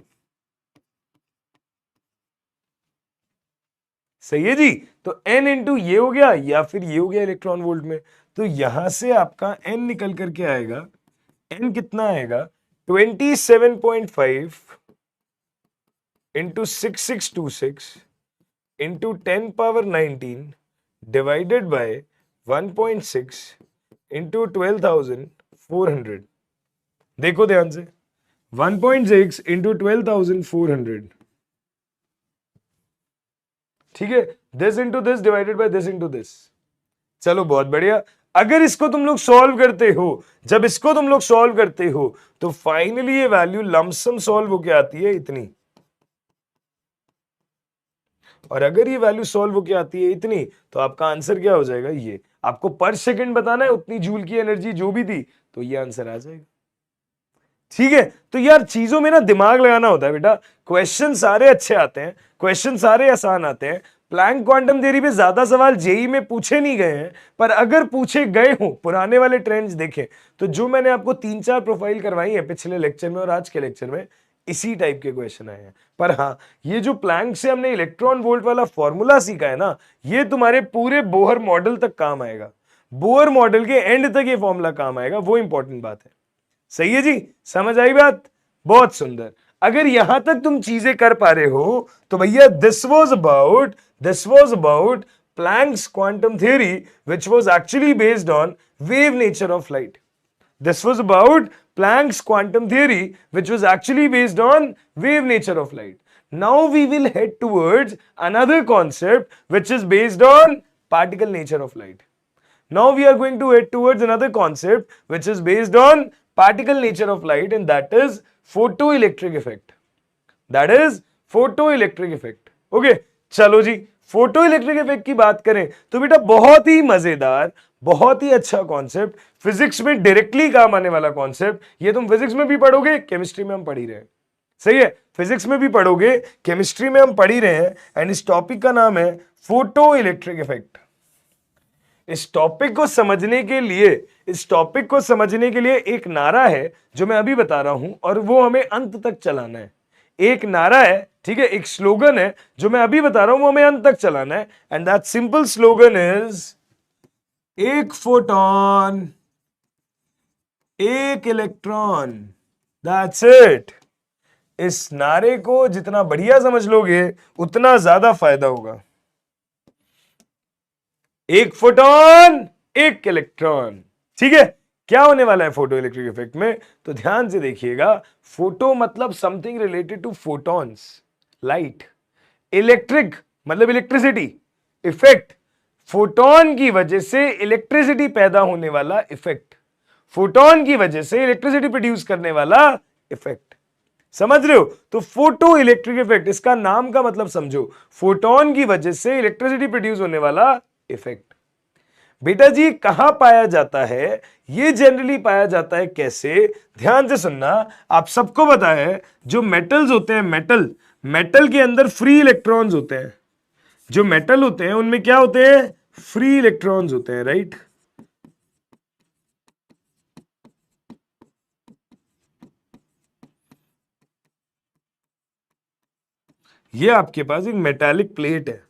सही है जी। तो n इंटू ये हो गया या फिर ये हो गया इलेक्ट्रॉन वोल्ट में। तो यहां से आपका n निकल करके आएगा, n कितना आएगा? 27.5 into 6626 into 10 power 19 divided bye 1.6 into 12,400। देखो ध्यान से, 1.6 इंटू 12,400, ठीक है। This into this divided by this into this. चलो बहुत बढ़िया। अगर इसको तुम लोग सॉल्व करते हो, जब इसको तुम लोग सॉल्व करते हो तो फाइनली ये वैल्यू लमसम सॉल्व होके आती है इतनी। और अगर ये वैल्यू सॉल्व होके आती है इतनी तो आपका आंसर क्या हो जाएगा? ये आपको पर सेकंड बताना है उतनी जूल की एनर्जी जो भी थी, तो ये आंसर आ जाएगा। ठीक है, तो यार चीजों में ना दिमाग लगाना होता है बेटा। क्वेश्चन सारे अच्छे आते हैं, क्वेश्चन सारे आसान आते हैं। प्लैंक क्वांटम थ्योरी पे ज्यादा सवाल जेई में पूछे नहीं गए हैं, पर अगर पूछे गए हो, पुराने वाले ट्रेंड्स देखें तो जो मैंने आपको 3-4 प्रोफाइल करवाई है पिछले लेक्चर में और आज के लेक्चर में, इसी टाइप के क्वेश्चन आए हैं। पर हाँ, ये जो प्लैंक से हमने इलेक्ट्रॉन वोल्ट वाला फॉर्मूला सीखा है ना, ये तुम्हारे पूरे बोहर मॉडल तक काम आएगा। बोहर मॉडल के एंड तक ये फॉर्मूला काम आएगा, वो इंपॉर्टेंट बात है। सही है जी, समझ आई बात? बहुत सुंदर। अगर यहां तक तुम चीजें कर पा रहे हो तो भैया this was about Planck's quantum theory which was actually based on wave nature of light. This was about Planck's quantum theory, which was actually based on wave nature of light. Now we will head towards another concept which is based on particle nature of light. Now we are going to head towards another concept which is based on particle nature of light, and that is photoelectric effect. That is photo electric effect. Okay, चलो जी, photo electric effect की बात करें तो बेटा बहुत ही मजेदार, बहुत ही अच्छा कॉन्सेप्ट, फिजिक्स में डायरेक्टली काम आने वाला कॉन्सेप्ट। ये तुम फिजिक्स में भी पढ़ोगे, केमिस्ट्री में हम पढ़ ही रहे हैं, सही है, फिजिक्स में भी पढ़ोगे, केमिस्ट्री में हम पढ़ ही रहे हैं। एंड इस टॉपिक का नाम है फोटो इलेक्ट्रिक इफेक्ट। इस टॉपिक को समझने के लिए, इस टॉपिक को समझने के लिए एक नारा है जो मैं अभी बता रहा हूं, और वो हमें अंत तक चलाना है। एक नारा है, ठीक है, एक स्लोगन है जो मैं अभी बता रहा हूं, वो हमें अंत तक चलाना है। And that simple slogan is एक फोटॉन एक इलेक्ट्रॉन, दैट्स इट। इस नारे को जितना बढ़िया समझ लोगे उतना ज्यादा फायदा होगा। एक फोटॉन एक इलेक्ट्रॉन, ठीक है। क्या होने वाला है फोटो इलेक्ट्रिक इफेक्ट में, तो ध्यान से देखिएगा। फोटो मतलब something related to photons, light. Electric मतलब इलेक्ट्रिसिटी, इफेक्ट फोटोन की वजह से इलेक्ट्रिसिटी पैदा होने वाला इफेक्ट, फोटोन की वजह से इलेक्ट्रिसिटी प्रोड्यूस करने वाला इफेक्ट। समझ रहे हो? तो फोटो इलेक्ट्रिक इफेक्ट, इसका नाम का मतलब समझो, फोटोन की वजह से इलेक्ट्रिसिटी प्रोड्यूस होने वाला इफेक्ट। बेटा जी कहां पाया जाता है ये? जनरली पाया जाता है कैसे? ध्यान से सुनना, आप सबको पता है जो मेटल्स होते हैं, मेटल, मेटल के अंदर फ्री इलेक्ट्रॉन्स होते हैं। जो मेटल होते हैं उनमें क्या होते हैं? फ्री इलेक्ट्रॉन्स होते हैं, राइट। ये आपके पास एक मेटालिक प्लेट है,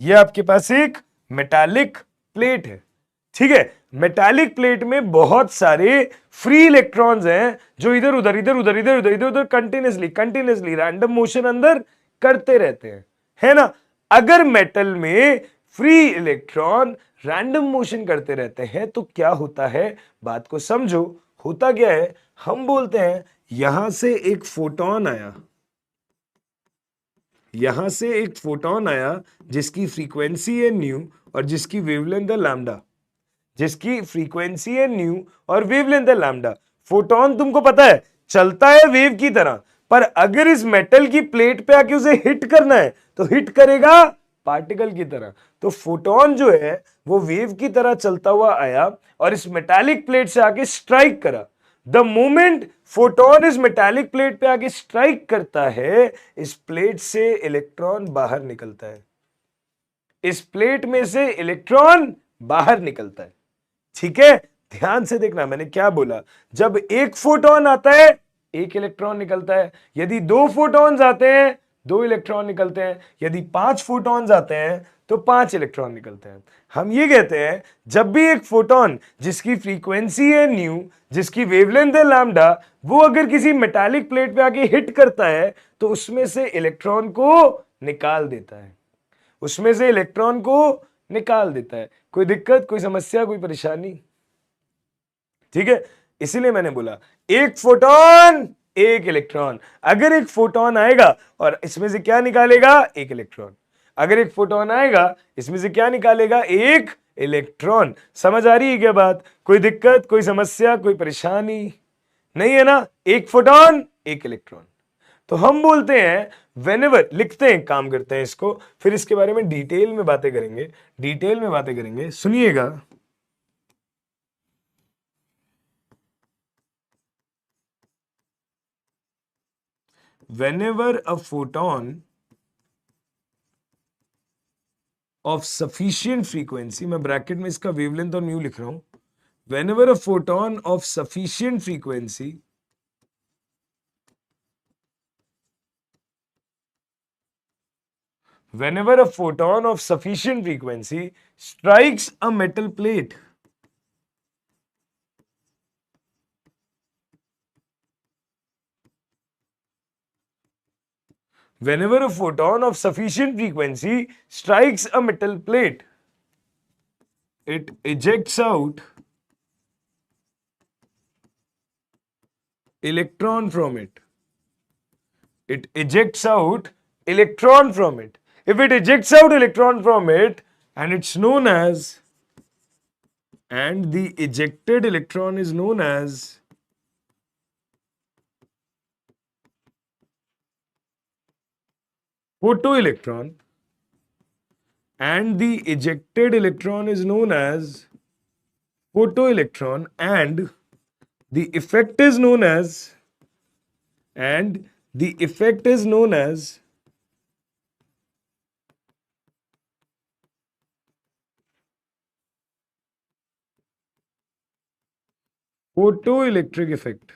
ये आपके पास एक मेटालिक प्लेट है, ठीक है। मेटालिक प्लेट में बहुत सारे फ्री इलेक्ट्रॉन्स हैं जो इधर उधर इधर उधर इधर उधर इधर उधर कंटिन्यूसली कंटिन्यूसली रैंडम मोशन अंदर करते रहते हैं, है ना। अगर मेटल में फ्री इलेक्ट्रॉन रैंडम मोशन करते रहते हैं तो क्या होता है, बात को समझो। होता क्या है, हम बोलते हैं यहां से एक फोटोन आया, यहां से एक फोटोन आया जिसकी फ्रीक्वेंसी है न्यू और जिसकी वेवलेंथ है लैम्डा, जिसकी फ्रीक्वेंसी है न्यू और वेवलेंथ है लैम्डा। फोटोन तुमको पता है चलता है वेव की तरह, पर अगर इस मेटल की प्लेट पे आके उसे हिट करना है तो हिट करेगा पार्टिकल की तरह। तो फोटोन जो है वो वेव की तरह चलता हुआ आया और इस मेटालिक प्लेट से आके स्ट्राइक करा। द मोमेंट फोटोन इस मेटालिक प्लेट पे आके स्ट्राइक करता है, इस प्लेट से इलेक्ट्रॉन बाहर निकलता है, इस प्लेट में से इलेक्ट्रॉन बाहर निकलता है, ठीक है। ध्यान से देखना मैंने क्या बोला, जब एक फोटोन आता है एक इलेक्ट्रॉन निकलता है, यदि दो फोटॉन्स आते हैं दो इलेक्ट्रॉन निकलते हैं, यदि 5 फोटॉन्स आते हैं तो 5 इलेक्ट्रॉन निकलते हैं। हम ये कहते हैं जब भी एक फोटोन जिसकी फ्रीक्वेंसी है न्यू, जिसकी वेवलेंथ है लैम्डा, वो अगर किसी मेटालिक प्लेट पे आके हिट करता है तो उसमें से इलेक्ट्रॉन को निकाल देता है, उसमें से इलेक्ट्रॉन को निकाल देता है। कोई दिक्कत, कोई समस्या, कोई परेशानी? ठीक है, इसीलिए मैंने बोला एक फोटोन एक इलेक्ट्रॉन। अगर एक फोटोन आएगा और इसमें से क्या निकालेगा? एक इलेक्ट्रॉन। अगर एक फोटोन आएगा इसमें से क्या निकालेगा? एक इलेक्ट्रॉन। समझ आ रही है क्या बात? कोई दिक्कत, कोई समस्या, कोई परेशानी नहीं है ना? एक फोटोन एक इलेक्ट्रॉन। तो हम बोलते हैं वेनेवर, लिखते हैं, काम करते हैं इसको, फिर इसके बारे में डिटेल में बातें करेंगे, डिटेल में बातें करेंगे, सुनिएगा। whenever a photon of sufficient frequency, मैं ब्रैकेट में इसका वेवलेंथ और न्यू लिख रहा हूं, whenever a photon of sufficient frequency whenever a photon of sufficient frequency strikes a metal plate, whenever a photon of sufficient frequency strikes a metal plate, it ejects out electron from it. It ejects out electron from it. If it ejects out electron from it, and it's known as and the ejected electron is known as photoelectron, and the ejected electron is known as photoelectron, and the effect is known as and the effect is known as photoelectric effect,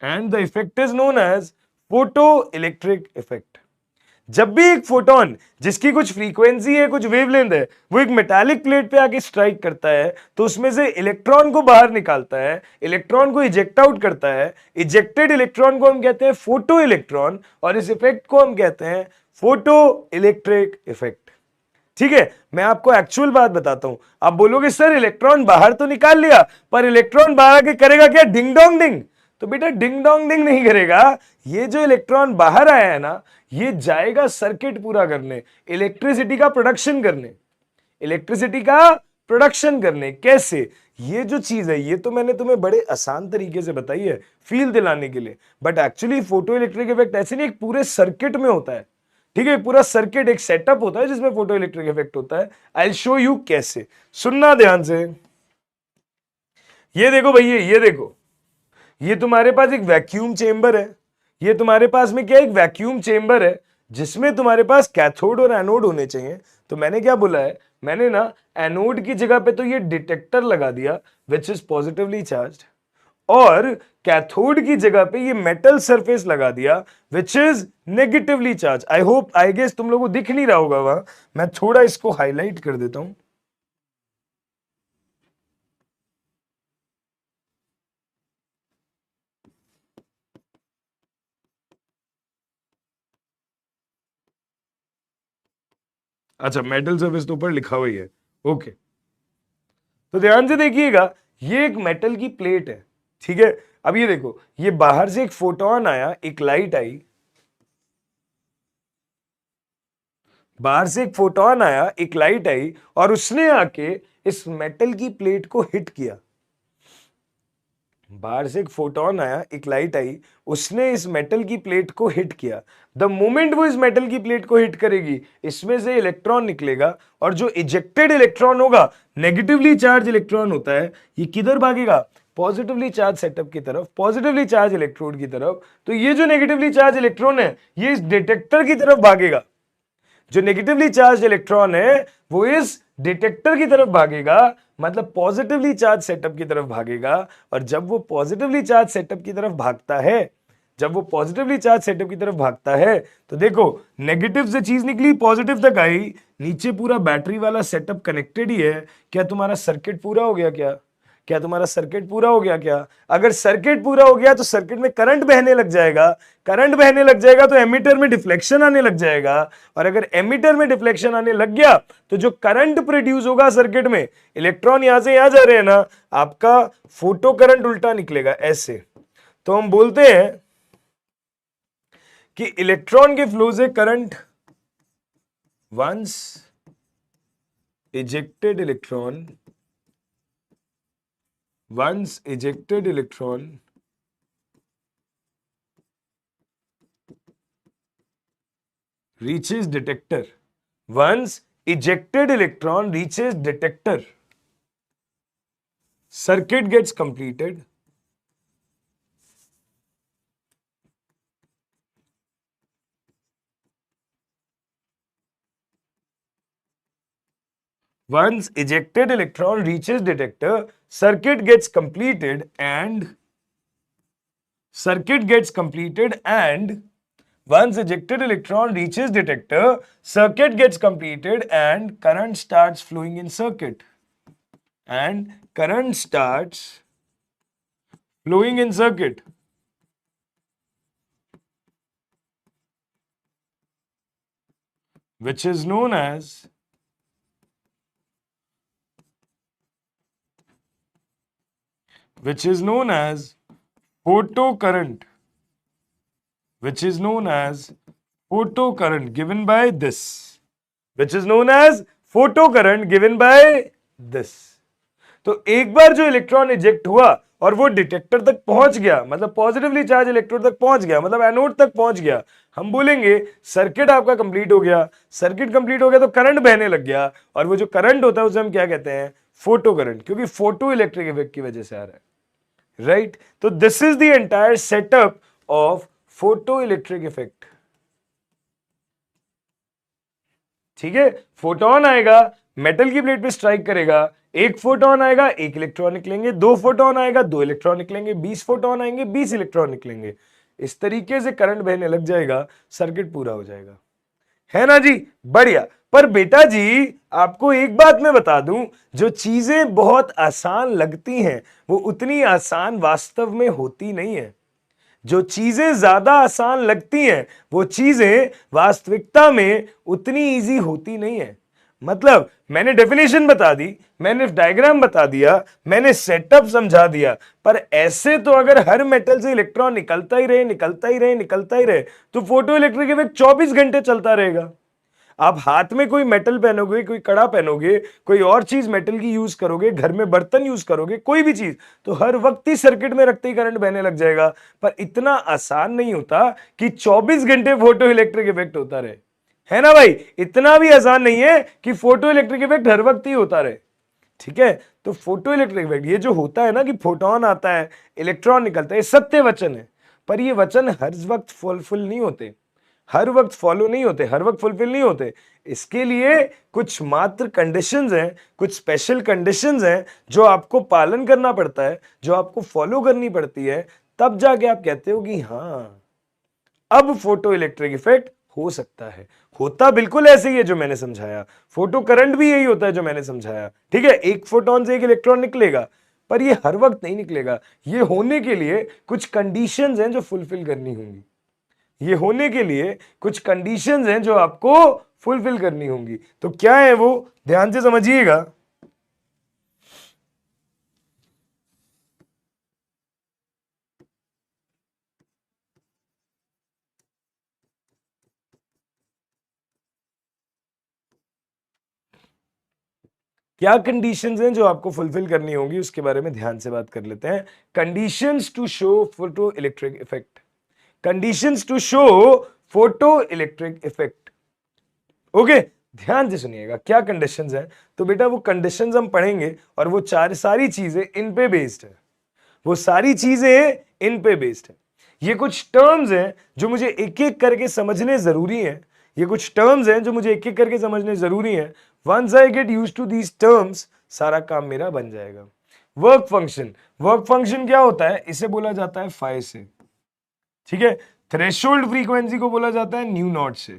and the effect is known as photoelectric effect. जब भी एक photon जिसकी कुछ frequency है, कुछ wavelength है, वो एक मेटालिक प्लेट पे आके स्ट्राइक करता है तो उसमें से इलेक्ट्रॉन को बाहर निकालता है, इलेक्ट्रॉन को इजेक्ट आउट करता है। इजेक्टेड इलेक्ट्रॉन को हम कहते हैं फोटो इलेक्ट्रॉन, और इस इफेक्ट को हम कहते हैं फोटो इलेक्ट्रिक इफेक्ट। ठीक है, मैं आपको एक्चुअल बात बताता हूं। आप बोलोगे सर इलेक्ट्रॉन बाहर तो निकाल लिया, पर इलेक्ट्रॉन बाहर आके करेगा क्या? Ding dong ding. तो बेटा डिंग डोंग डिंग नहीं करेगा, ये जो इलेक्ट्रॉन बाहर आया है ना, ये जाएगा सर्किट पूरा करने, इलेक्ट्रिसिटी का प्रोडक्शन करने, इलेक्ट्रिसिटी का प्रोडक्शन करने। कैसे? ये जो चीज है ये तो मैंने तुम्हें बड़े आसान तरीके से बताई है फील दिलाने के लिए, but actually photo electric effect ऐसे नहीं, एक पूरे सर्किट में होता है। ठीक है, पूरा सर्किट एक सेटअप होता है जिसमें फोटो इलेक्ट्रिक इफेक्ट होता है। आई विल शो यू कैसे। सुनना ध्यान से। ये देखो भैया, ये देखो, ये तुम्हारे पास एक वैक्यूम चेंबर है। ये तुम्हारे पास में क्या, एक वैक्यूम चेंबर है जिसमें तुम्हारे पास कैथोड और एनोड होने चाहिए। तो मैंने क्या बोला है, मैंने ना एनोड की जगह पे तो ये डिटेक्टर लगा दिया विच इज पॉजिटिवली चार्ज्ड, और कैथोड की जगह पे ये मेटल सरफेस लगा दिया which is negatively charge. I hope, I guess तुम लोगों को दिख नहीं रहा होगा वहां, मैं थोड़ा इसको हाईलाइट कर देता हूं। अच्छा, मेटल सरफेस तो ऊपर लिखा हुआ ही है, ओके। तो ध्यान से देखिएगा, ये एक मेटल की प्लेट है। ठीक है, अब ये देखो, ये बाहर से एक फोटोन आया, एक लाइट आई, बाहर से एक फोटोन आया, एक लाइट आई, और उसने आके इस मेटल की प्लेट को हिट किया। बाहर से एक फोटोन आया, एक लाइट आई, उसने इस मेटल की प्लेट को हिट किया। द मोमेंट वो इस मेटल की प्लेट को हिट करेगी, इसमें से इलेक्ट्रॉन निकलेगा, और जो इजेक्टेड इलेक्ट्रॉन होगा, नेगेटिवली चार्ज इलेक्ट्रॉन होता है, ये किधर भागेगा? पॉजिटिवली चार्ज सेटअप की तरफ, पॉजिटिवली चार्ज इलेक्ट्रोड की तरफ। तो ये जो नेगेटिवली चार्ज इलेक्ट्रॉन है, ये इस डिटेक्टर की तरफ भागेगा। जो नेगेटिवली चार्ज इलेक्ट्रॉन है वो इस डिटेक्टर की तरफ भागेगा, मतलब पॉजिटिवली चार्ज सेटअप की तरफ भागेगा। और जब वो पॉजिटिवली चार्ज सेटअप की तरफ भागता है, जब वो पॉजिटिवली चार्ज सेटअप की तरफ भागता है, तो देखो नेगेटिव से चीज निकली, पॉजिटिव तक आई, नीचे पूरा बैटरी वाला सेटअप कनेक्टेड ही है। क्या तुम्हारा सर्किट पूरा हो गया? क्या क्या तुम्हारा सर्किट पूरा हो गया? क्या अगर सर्किट पूरा हो गया तो सर्किट में करंट बहने लग जाएगा, करंट बहने लग जाएगा तो एमीटर में डिफ्लेक्शन आने लग जाएगा, और अगर एमीटर में डिफ्लेक्शन आने लग गया तो जो करंट प्रोड्यूस होगा सर्किट में, इलेक्ट्रॉन यहां से यहां जा रहे हैं ना, आपका फोटो करंट उल्टा निकलेगा ऐसे। तो हम बोलते हैं कि इलेक्ट्रॉन के फ्लो से current, once ejected electron, once ejected electron reaches detector, once ejected electron reaches detector, circuit gets completed, once ejected electron reaches detector, circuit gets completed, and circuit gets completed, and once ejected electron reaches detector, circuit gets completed, and current starts flowing in circuit, and current starts flowing in circuit, which is known as photocurrent, which is known as photocurrent, given by this, which is known as photo current given by this. तो एक बार जो electron eject हुआ और वो detector तक पहुंच गया, मतलब पॉजिटिवली चार्ज इलेक्ट्रोड तक पहुंच गया, मतलब एनोड तक पहुंच गया, हम बोलेंगे सर्किट आपका कंप्लीट हो गया। सर्किट कंप्लीट हो गया तो करंट बहने लग गया, और वो जो करंट होता है उसे हम क्या कहते हैं? फोटो करंट, क्योंकि फोटो इलेक्ट्रिक इफेक्ट की वजह से आ रहा है, राइट? तो this is the entire setup of photo electric effect. ठीक है, फोटोन आएगा, मेटल की प्लेट पे स्ट्राइक करेगा, एक फोटोन आएगा, एक इलेक्ट्रॉन निकलेंगे, दो फोटोन आएगा, दो इलेक्ट्रॉन निकलेंगे, 20 फोटोन आएंगे, 20 इलेक्ट्रॉन निकलेंगे। इस तरीके से करंट बहने लग जाएगा, सर्किट पूरा हो जाएगा, है ना जी? बढ़िया। पर बेटा जी आपको एक बात मैं बता दूं, जो चीजें बहुत आसान लगती हैं वो उतनी आसान वास्तव में होती नहीं है। जो चीजें ज्यादा आसान लगती हैं वो चीजें वास्तविकता में उतनी इजी होती नहीं है। मतलब मैंने डेफिनेशन बता दी, मैंने डायग्राम बता दिया, मैंने सेटअप समझा दिया, पर ऐसे तो अगर हर मेटल से इलेक्ट्रॉन निकलता ही रहे, निकलता ही रहे, निकलता ही रहे, तो फोटो इलेक्ट्रिक इफेक्ट 24 घंटे चलता रहेगा। आप हाथ में कोई मेटल पहनोगे, कोई कड़ा पहनोगे, कोई और चीज मेटल की यूज करोगे, घर में बर्तन यूज करोगे, कोई भी चीज, तो हर वक्त ही सर्किट में रखते ही करंट बहने लग जाएगा। पर इतना आसान नहीं होता कि 24 घंटे फोटो इलेक्ट्रिक इफेक्ट होता रहे, है ना भाई? इतना भी आसान नहीं है कि फोटो इलेक्ट्रिक इफेक्ट हर वक्त ही होता रहे। ठीक है, तो फोटो इलेक्ट्रिक इफेक्ट ये जो होता है ना कि फोटोन आता है, इलेक्ट्रॉन निकलता है, ये सत्य वचन है। पर ये वचन हर वक्त फुलफिल नहीं होते, हर वक्त फॉलो नहीं होते, हर वक्त फुलफिल नहीं होते। इसके लिए कुछ मात्र कंडीशंस हैं, कुछ स्पेशल कंडीशंस हैं जो आपको पालन करना पड़ता है, जो आपको फॉलो करनी पड़ती है, तब जाके आप कहते हो कि हां अब फोटो इलेक्ट्रिक इफेक्ट हो सकता है। होता बिल्कुल ऐसे ही है जो मैंने समझाया, फोटो करंट भी यही होता है जो मैंने समझाया। ठीक है, एक फोटोन से एक इलेक्ट्रॉन निकलेगा, पर ये हर वक्त नहीं निकलेगा। ये होने के लिए कुछ कंडीशंस हैं जो फुलफिल करनी होंगी, ये होने के लिए कुछ कंडीशंस हैं जो आपको फुलफिल करनी होंगी। तो क्या है वो, ध्यान से समझिएगा। क्या कंडीशंस हैं जो आपको फुलफिल करनी होंगी, उसके बारे में ध्यान से बात कर लेते हैं। Conditions to show photo electric effect, conditions to show photo electric effect. Okay, ध्यान से सुनिएगा क्या कंडीशंस हैं। तो बेटा वो कंडीशंस हम पढ़ेंगे, और वो सारी चीजें इन पे बेस्ड है, वो सारी चीजें इन पे बेस्ड है। ये कुछ टर्म्स हैं जो मुझे एक एक करके समझने जरूरी हैं, ये कुछ टर्म्स हैं जो मुझे एक एक करके समझने जरूरी हैं। Once I get used to these terms, सारा काम मेरा बन जाएगा। वर्क फंक्शन, वर्क फंक्शन क्या होता है? इसे बोला जाता है फाइ से। ठीक है, थ्रेशोल्ड फ्रीक्वेंसी को बोला जाता है न्यू नॉट से,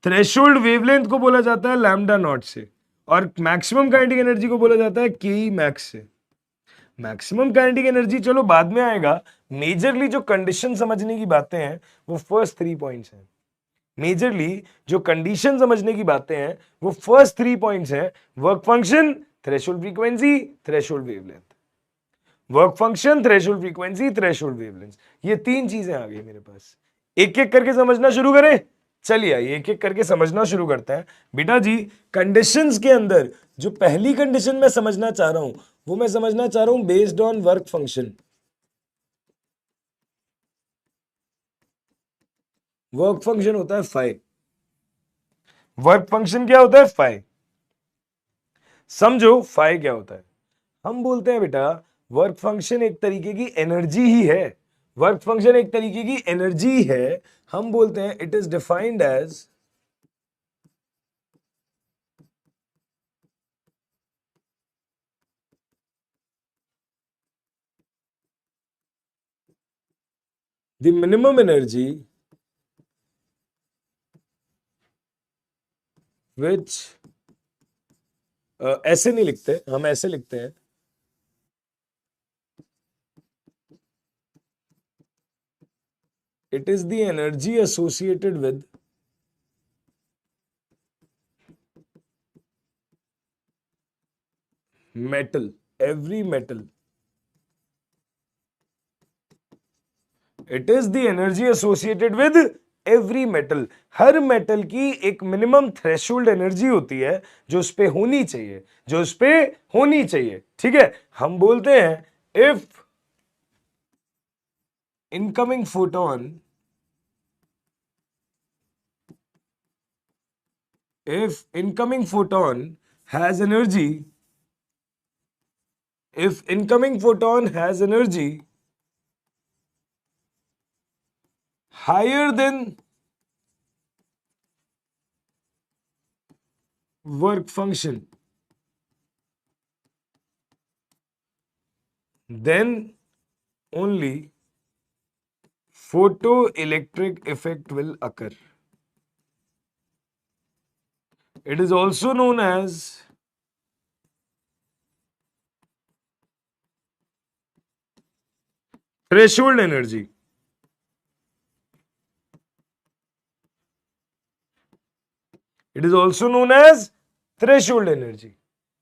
थ्रेशोल्ड वेवलेंथ को बोला जाता है लैम्डा नॉट से, और मैक्सिमम काइनेटिक एनर्जी को बोला जाता है के मैक्स से। मैक्सिमम काइनेटिक एनर्जी चलो बाद में आएगा, मेजरली जो कंडीशन समझने की बातें हैं वो फर्स्ट 3 पॉइंट्स हैं। मेजरली जो कंडीशन समझने की बातें हैं वो फर्स्ट 3 पॉइंट्स हैं। Work function, threshold frequency, threshold wavelength. Work function, threshold frequency, threshold wavelength, ये 3 चीजें आ गई मेरे पास। एक एक करके समझना शुरू करें। चलिए आइए एक एक करके समझना शुरू करते हैं। बेटा जी कंडीशंस के अंदर जो पहली कंडीशन मैं समझना चाह रहा हूं वो मैं समझना चाह रहा हूं based on work function. Work function होता है फाइ। वर्क फंक्शन क्या होता है? फाइ। समझो फाइ क्या होता है। हम बोलते हैं बेटा वर्क फंक्शन एक तरीके की एनर्जी ही है, वर्क फंक्शन एक तरीके की एनर्जी है। हम बोलते हैं it is defined as the minimum energy which, ऐसे नहीं लिखते हम, ऐसे लिखते हैं it is the energy associated with metal, every metal. It is the energy associated with every metal, her metal की एक मिनिमम थ्रेशोल्ड एनर्जी होती है जो उस पे होनी चाहिए, जो उस पे होनी चाहिए। ठीक है, हम बोलते हैं if incoming photon, if incoming photon has energy, if incoming photon has energy higher than work function, then only photoelectric effect will occur. It is also known as threshold energy. It is also known as threshold energy.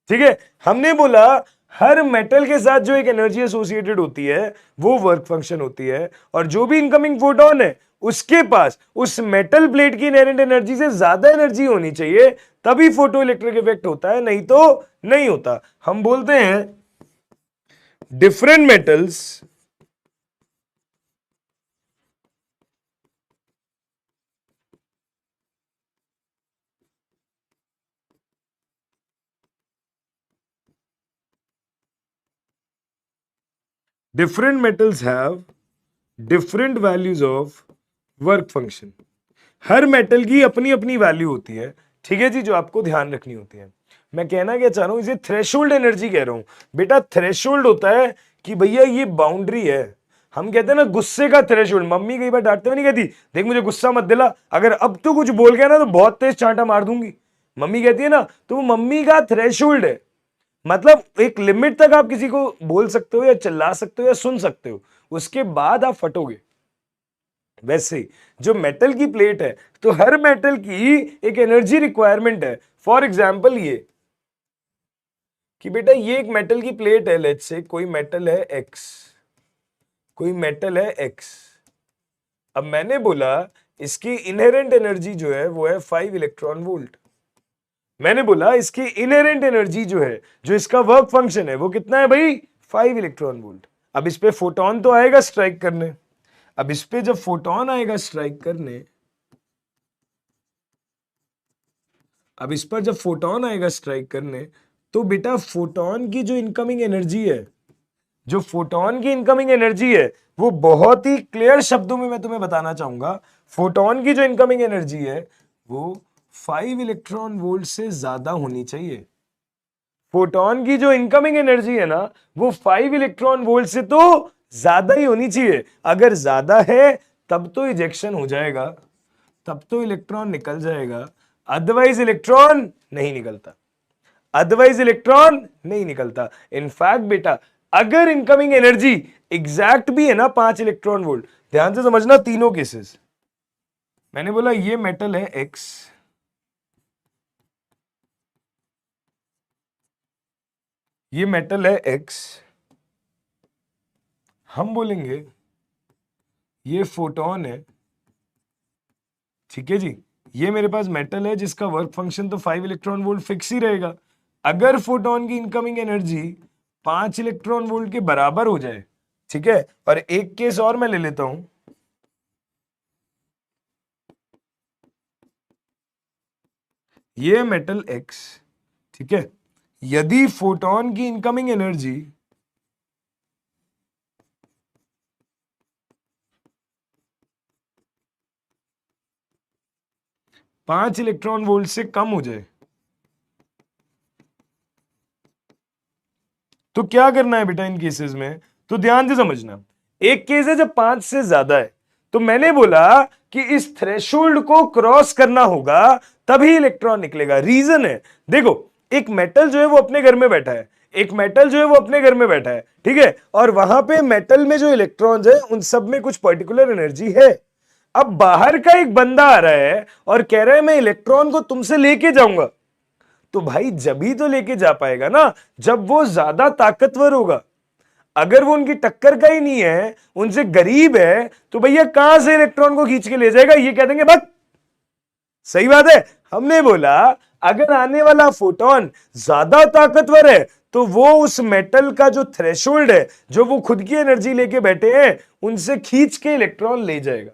ठीक है, हमने बोला हर metal के साथ जो एक energy associated होती है वो वर्क फंक्शन होती है, और जो भी इनकमिंग फोटोन है उसके पास उस मेटल प्लेट की इनहेरेंट एनर्जी से ज्यादा एनर्जी होनी चाहिए, तभी फोटो इलेक्ट्रिक इफेक्ट होता है, नहीं तो नहीं होता। हम बोलते हैं different metals different metals have different values of work function. Her metal की अपनी अपनी वैल्यू होती है, ठीक है जी, जो आपको ध्यान रखनी होती है। मैं कहना क्या चाह रहा हूं, इसे थ्रेशोल्ड एनर्जी कह रहा हूं बेटा। थ्रेशोल्ड होता है कि भैया ये बाउंड्री है, हम कहते हैं ना गुस्से का थ्रेशोल्ड। मम्मी कई बार डांटते हुए नहीं कहती देख मुझे गुस्सा मत दिला, अगर अब तो कुछ बोल गया ना तो बहुत तेज चांटा मार दूंगी, मम्मी कहती है ना, तो वो मम्मी का थ्रेशोल्ड है। मतलब एक लिमिट तक आप किसी को बोल सकते हो या चिल्ला सकते हो या सुन सकते हो, उसके बाद आप फटोगे। वैसे ही जो मेटल की प्लेट है, तो हर मेटल की एक एनर्जी रिक्वायरमेंट है। फॉर एग्जाम्पल ये कि बेटा ये एक मेटल की प्लेट है, लेट्स से कोई मेटल है एक्स, कोई मेटल है एक्स। अब मैंने बोला इसकी इनहेरेंट एनर्जी जो है वो है 5 इलेक्ट्रॉन वोल्ट। मैंने बोला इसकी इनहेरेंट एनर्जी जो है, जो इसका वर्क फंक्शन है, वो कितना है भाई 5 इलेक्ट्रॉन वोल्ट। अब इस पे फोटोन तो आएगा स्ट्राइक करने, अब इस पे जब फोटोन आएगा स्ट्राइक करने, अब इस पर जब फोटोन आएगा स्ट्राइक करने, तो बेटा फोटोन की जो इनकमिंग एनर्जी है, जो फोटोन की इनकमिंग एनर्जी है, वो बहुत ही क्लियर शब्दों में मैं तुम्हें बताना चाहूंगा। फोटोन की जो इनकमिंग एनर्जी है वो 5 इलेक्ट्रॉन वोल्ट से ज्यादा होनी चाहिए। फोटोन की जो इनकमिंग एनर्जी है ना, वो 5 इलेक्ट्रॉन वोल्ट से तो ज्यादा ही होनी चाहिए। अगर ज्यादा है तब तो इजेक्शन हो जाएगा, तब तो इलेक्ट्रॉन निकल जाएगा, अदरवाइज इलेक्ट्रॉन नहीं निकलता, अदरवाइज इलेक्ट्रॉन नहीं निकलता। इनफैक्ट बेटा अगर इनकमिंग एनर्जी एग्जैक्ट भी है ना 5 इलेक्ट्रॉन वोल्ट, ध्यान से समझना तीनों केसेस। मैंने बोला ये मेटल है एक्स, ये मेटल है एक्स, हम बोलेंगे ये फोटोन है, ठीक है जी। ये मेरे पास मेटल है जिसका वर्क फंक्शन तो 5 इलेक्ट्रॉन वोल्ट फिक्स ही रहेगा। अगर फोटोन की इनकमिंग एनर्जी 5 इलेक्ट्रॉन वोल्ट के बराबर हो जाए, ठीक है, और एक केस और मैं ले लेता हूं, ये मेटल एक्स, ठीक है, यदि फोटोन की इनकमिंग एनर्जी 5 इलेक्ट्रॉन वोल्ट से कम हो जाए, तो क्या करना है बेटा इन केसेस में, तो ध्यान से समझना। एक केस है जब 5 से ज्यादा है, तो मैंने बोला कि इस थ्रेशोल्ड को क्रॉस करना होगा तभी इलेक्ट्रॉन निकलेगा। रीजन है, देखो एक मेटल जो है वो अपने घर में बैठा है, एक मेटल जो है वो अपने घर में बैठा है, ठीक है, और वहां पे मेटल में जो इलेक्ट्रॉन्स है उन सब में कुछ पर्टिकुलर एनर्जी है। अब बाहर का एक बंदा आ रहा है और कह रहा है मैं इलेक्ट्रॉन को तुमसे लेके जाऊंगा, तो भाई जब ही तो लेके जा पाएगा ना जब वो ज्यादा ताकतवर होगा। अगर वो उनकी टक्कर का ही नहीं है, उनसे गरीब है, तो भैया कहां से इलेक्ट्रॉन को खींच के ले जाएगा? ये कह देंगे बस। सही बात है। हमने बोला अगर आने वाला फोटोन ज्यादा ताकतवर है तो वो उस मेटल का जो थ्रेशोल्ड है, जो वो खुद की एनर्जी लेके बैठे हैं, उनसे खींच के इलेक्ट्रॉन ले जाएगा।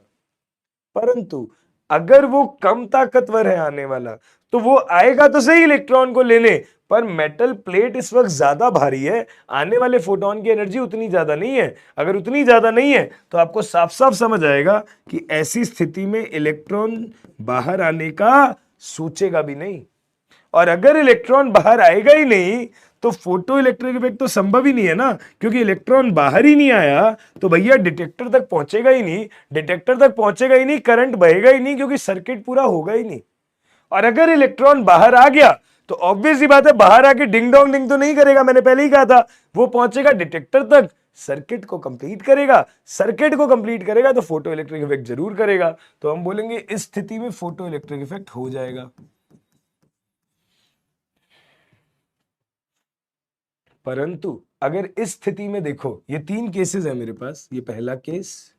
परंतु अगर वो कम ताकतवर है आने वाला, तो वो आएगा तो सही इलेक्ट्रॉन को लेने, पर मेटल प्लेट इस वक्त ज्यादा भारी है, आने वाले फोटोन की एनर्जी उतनी ज्यादा नहीं है। अगर उतनी ज्यादा नहीं है तो आपको साफ साफ समझ आएगा कि ऐसी स्थिति में इलेक्ट्रॉन बाहर आने का सोचेगा भी नहीं। और अगर इलेक्ट्रॉन बाहर आएगा ही नहीं तो फोटो इलेक्ट्रिक इफेक्ट तो संभव ही नहीं है ना, क्योंकि इलेक्ट्रॉन बाहर ही नहीं आया तो भैया डिटेक्टर तक पहुंचेगा ही नहीं, डिटेक्टर तक पहुंचेगा ही नहीं, करंट बहेगा ही नहीं, क्योंकि सर्किट पूरा होगा ही नहीं। और अगर इलेक्ट्रॉन बाहर आ गया तो ऑब्वियस सी बात है, बाहर आके डिंग डोंग डिंग तो नहीं करेगा, मैंने पहले ही कहा था, वो पहुंचेगा डिटेक्टर तक, सर्किट को कंप्लीट करेगा, सर्किट को कंप्लीट करेगा तो फोटो इलेक्ट्रिक इफेक्ट जरूर करेगा। तो हम बोलेंगे इस स्थिति में फोटो इलेक्ट्रिक इफेक्ट हो जाएगा। परंतु अगर इस स्थिति में देखो, ये 3 केसेस है मेरे पास, ये पहला केस,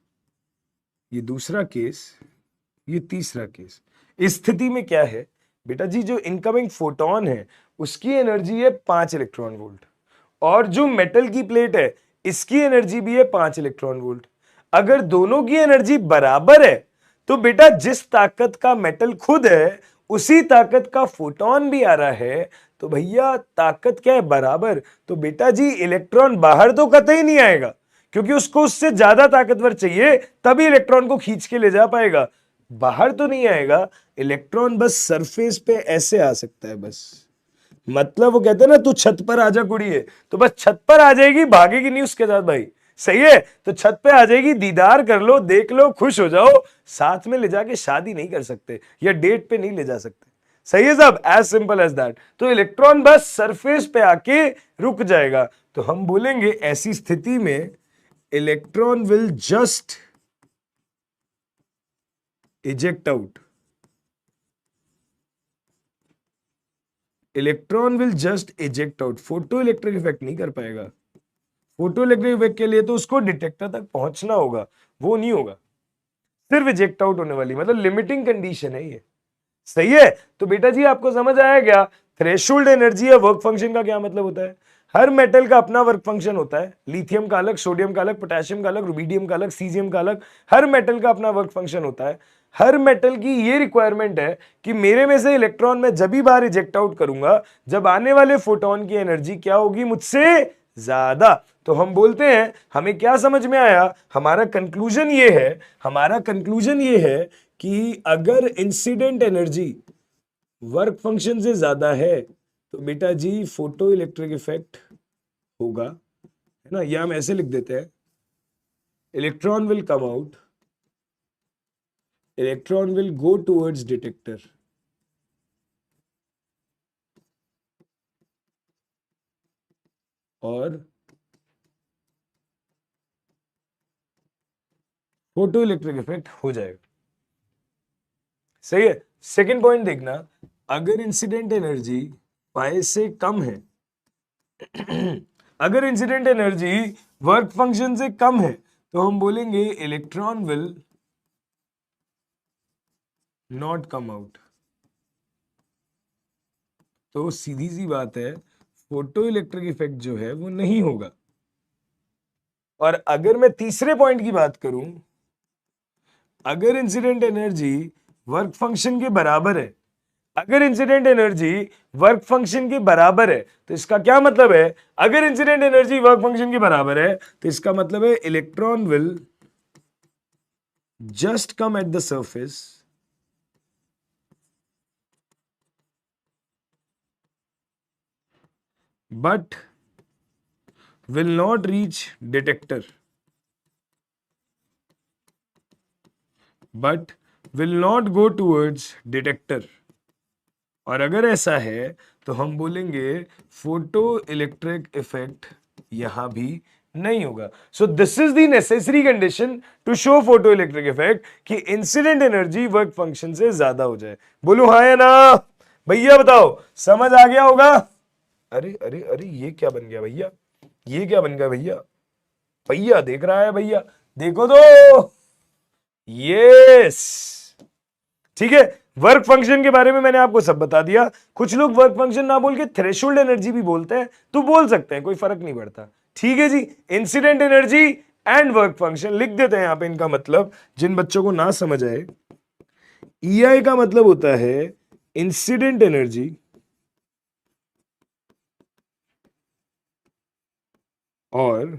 ये दूसरा केस, ये तीसरा केस। इस स्थिति में क्या है बेटा जी, जो इनकमिंग फोटोन है उसकी एनर्जी है 5 इलेक्ट्रॉन वोल्ट, और जो मेटल की प्लेट है इसकी एनर्जी भी है 5 इलेक्ट्रॉन वोल्ट। अगर दोनों की एनर्जी बराबर है तो बेटा जिस ताकत का मेटल खुद है उसी ताकत का फोटोन भी आ रहा है, तो भैया ताकत क्या है? बराबर। तो बेटा जी इलेक्ट्रॉन बाहर तो कतई नहीं आएगा, क्योंकि उसको उससे ज्यादा ताकतवर चाहिए, तभी इलेक्ट्रॉन को खींच के ले जा पाएगा। बाहर तो नहीं आएगा, इलेक्ट्रॉन बस सरफेस पे ऐसे आ सकता है बस। मतलब वो कहते हैं ना, तू छत पर आजा कुड़िए, तो बस छत पर आ जाएगी, भागेगी नहीं उसके साथ भाई। सही है, तो छत पे आ जाएगी, दीदार कर लो, देख लो, खुश हो जाओ, साथ में ले जाके शादी नहीं कर सकते या डेट पे नहीं ले जा सकते। सही है साहब, एज सिंपल एज दैट। तो इलेक्ट्रॉन बस सरफेस पे आके रुक जाएगा। तो हम बोलेंगे ऐसी स्थिति में electron will just eject out, electron will just eject out, photo electric effect नहीं कर पाएगा। फोटो इलेक्ट्रिक इफेक्ट के लिए तो उसको डिटेक्टर तक पहुंचना होगा, वो नहीं होगा, सिर्फ इजेक्ट आउट होने वाली, मतलब लिमिटिंग कंडीशन है ये। सही है, तो बेटा जी आपको समझ आया क्या थ्रेशोल्ड एनर्जी या वर्क फंक्शन का क्या मतलब होता है? हर मेटल का अपना वर्क फंक्शन होता है, लिथियम का अलग, सोडियम का अलग, पोटेशियम का अलग, रुबिडियम का अलग, सीजियम का अलग, हर मेटल का अपना वर्क फंक्शन होता है। हर मेटल की ये रिक्वायरमेंट है कि मेरे में से इलेक्ट्रॉन मैं जब भी बाहर इजेक्ट आउट करूंगा जब आने वाले फोटोन की एनर्जी क्या होगी? मुझसे ज्यादा। तो हम बोलते हैं, हमें क्या समझ में आया? हमारा कंक्लूजन ये है, हमारा कंक्लूजन ये है कि अगर इंसिडेंट एनर्जी वर्क फंक्शन से ज्यादा है तो बेटा जी फोटो इलेक्ट्रिक इफेक्ट होगा, है ना। या हम ऐसे लिख देते हैं, electron will come out, electron will go towards detector, और फोटो इलेक्ट्रिक इफेक्ट हो जाएगा। सही है। सेकंड पॉइंट देखना, अगर इंसिडेंट एनर्जी पाई से कम है अगर इंसिडेंट एनर्जी वर्क फंक्शन से कम है तो हम बोलेंगे electron will not come out. तो सीधी सी बात है, फोटो इलेक्ट्रिक इफेक्ट जो है वो नहीं होगा। और अगर मैं तीसरे पॉइंट की बात करूं, अगर इंसिडेंट एनर्जी वर्क फंक्शन के बराबर है, अगर इंसिडेंट एनर्जी वर्क फंक्शन के बराबर है तो इसका क्या मतलब है? अगर इंसिडेंट एनर्जी वर्क फंक्शन के बराबर है तो इसका मतलब है electron will just come at the surface, but will not reach detector, but will not go towards detector। और अगर ऐसा है तो हम बोलेंगे फोटो इलेक्ट्रिक इफेक्ट यहां भी नहीं होगा। So this is the necessary condition to show photo electric effect कि इंसिडेंट एनर्जी वर्क फंक्शन से ज्यादा हो जाए। बोलो हाँ या ना? भैया बताओ, समझ आ गया होगा? अरे अरे अरे, ये क्या बन गया भैया, ये क्या बन गया भैया? भैया देख रहा है, भैया देखो तो, यस। ठीक है, वर्क फंक्शन के बारे में मैंने आपको सब बता दिया। कुछ लोग वर्क फंक्शन ना बोल के थ्रेशोल्ड एनर्जी भी बोलते हैं, तो बोल सकते हैं, कोई फर्क नहीं पड़ता। ठीक है जी, incident energy and work function लिख देते हैं यहां पे इनका मतलब, जिन बच्चों को ना समझ आए। ईआई का मतलब होता है इंसिडेंट एनर्जी और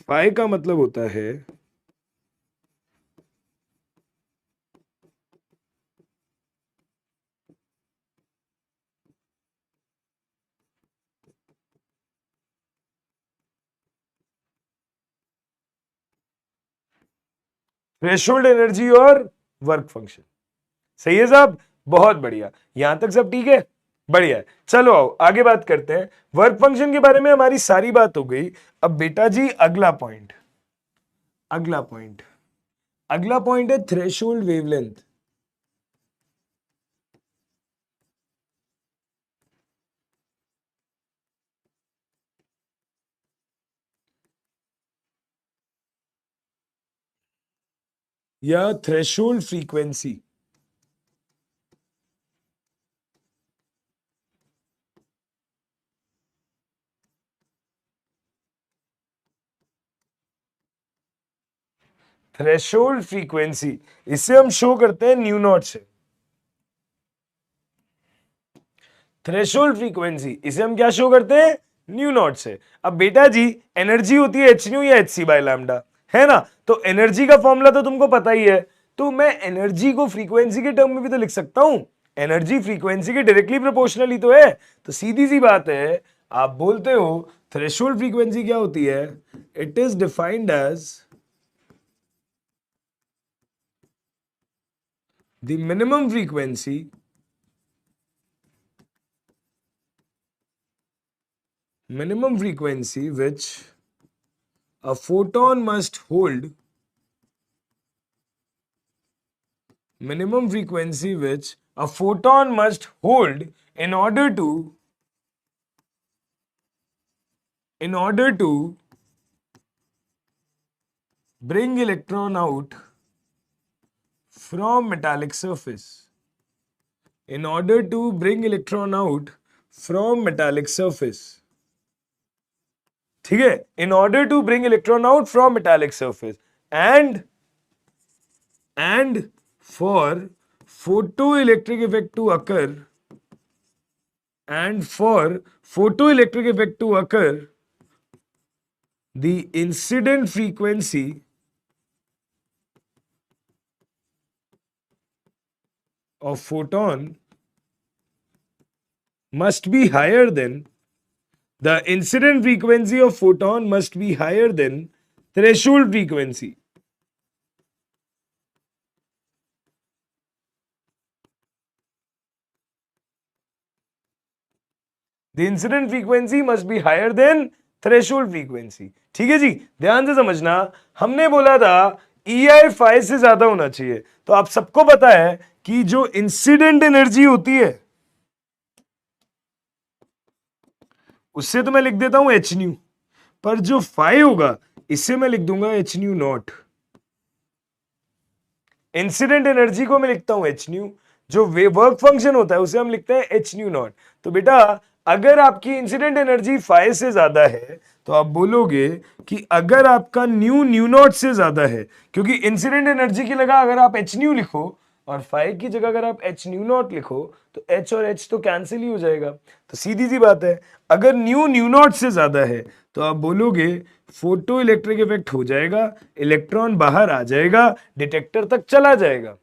फाई का मतलब होता है थ्रेशोल्ड एनर्जी और वर्क फंक्शन। सही है साहब, बहुत बढ़िया, यहां तक सब ठीक है, बढ़िया है। चलो आओ आगे बात करते हैं। वर्क फंक्शन के बारे में हमारी सारी बात हो गई। अब बेटा जी अगला पॉइंट, अगला पॉइंट, अगला पॉइंट है थ्रेशोल्ड वेवलेंथ। या थ्रेशोल्ड फ्रीक्वेंसी। थ्रेशोल्ड फ्रीक्वेंसी, इसे हम शो करते हैं न्यू नॉट से। थ्रेशोल्ड फ्रीक्वेंसी, इसे हम क्या शो करते हैं, न्यू नॉट से। अब बेटा जी एनर्जी होती है एच न्यू या एच सी बाय लैम्डा, है ना। तो एनर्जी का फॉर्मूला तो तुमको पता ही है, तो मैं एनर्जी को फ्रीक्वेंसी के टर्म में भी तो लिख सकता हूं। एनर्जी फ्रीक्वेंसी के डायरेक्टली प्रोपोर्शनल ही तो है, तो सीधी सी बात है, आप बोलते हो थ्रेशोल्ड फ्रीक्वेंसी क्या होती है, it is defined as the minimum frequency which a photon must hold, minimum frequency which a photon must hold in order to bring electron out from metallic surface, in order to bring electron out from metallic surface। ठीक है, in order to bring electron out from metallic surface and for photoelectric effect to occur, and for photoelectric effect to occur, the incident frequency of photon must be higher than the incident frequency of photon must be higher than threshold frequency। The incident frequency must be higher than threshold frequency। ठीक है जी, ध्यान से समझना, हमने बोला था EI phi से ज्यादा होना चाहिए, तो आप सबको पता है कि जो इंसिडेंट एनर्जी होती है उससे तो मैं लिख देता हूं एच न्यू, पर जो फाई होगा इससे मैं लिख दूंगा H nu not. Incident energy को मैं लिखता हूं एच न्यू, जो वर्क फंक्शन होता है उसे हम लिखते हैं एच न्यू नॉट। तो बेटा अगर आपकी इंसिडेंट एनर्जी फाई से ज्यादा है तो आप बोलोगे कि अगर आपका न्यू नॉट से ज्यादा है, क्योंकि इंसिडेंट एनर्जी की जगह अगर आप एच न्यू लिखो और फाई की जगह अगर आप एच न्यू नॉट लिखो तो एच और एच तो कैंसिल ही हो जाएगा। तो सीधी सी बात है, अगर न्यू नॉट से ज्यादा है तो आप बोलोगे फोटो इलेक्ट्रिक इफेक्ट हो जाएगा, इलेक्ट्रॉन बाहर आ जाएगा, डिटेक्टर तक चला जाएगा।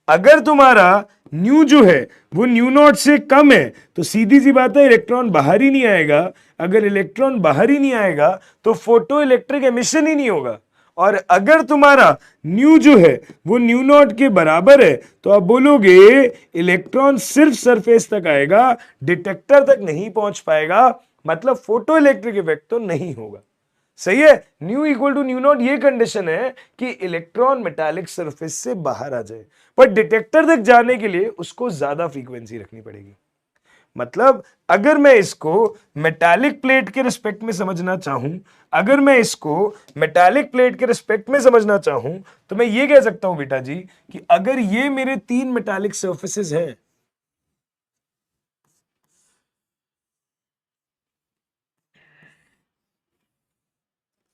अगर तुम्हारा न्यू जो है वो न्यू नॉट से कम है तो सीधी सी बात है इलेक्ट्रॉन बाहर ही नहीं आएगा। अगर इलेक्ट्रॉन बाहर ही नहीं आएगा तो फोटो इलेक्ट्रिक एमिशन ही नहीं होगा। और अगर तुम्हारा न्यू जो है वो न्यू नॉट के बराबर है तो आप बोलोगे इलेक्ट्रॉन सिर्फ सरफेस तक आएगा, डिटेक्टर तक नहीं पहुंच पाएगा, मतलब फोटो इलेक्ट्रिक इफेक्ट तो नहीं होगा। सही है, nu equal to nu naught, ये कंडीशन है कि इलेक्ट्रॉन मेटालिक सरफेस से बाहर आ जाए, पर डिटेक्टर तक जाने के लिए उसको ज्यादा फ्रीक्वेंसी रखनी पड़ेगी। मतलब अगर मैं इसको मेटालिक प्लेट के रिस्पेक्ट में समझना चाहूं, अगर मैं इसको मेटालिक प्लेट के रिस्पेक्ट में समझना चाहूं, तो मैं ये कह सकता हूं बेटा जी कि अगर ये मेरे 3 मेटालिक सर्फेसेस हैं,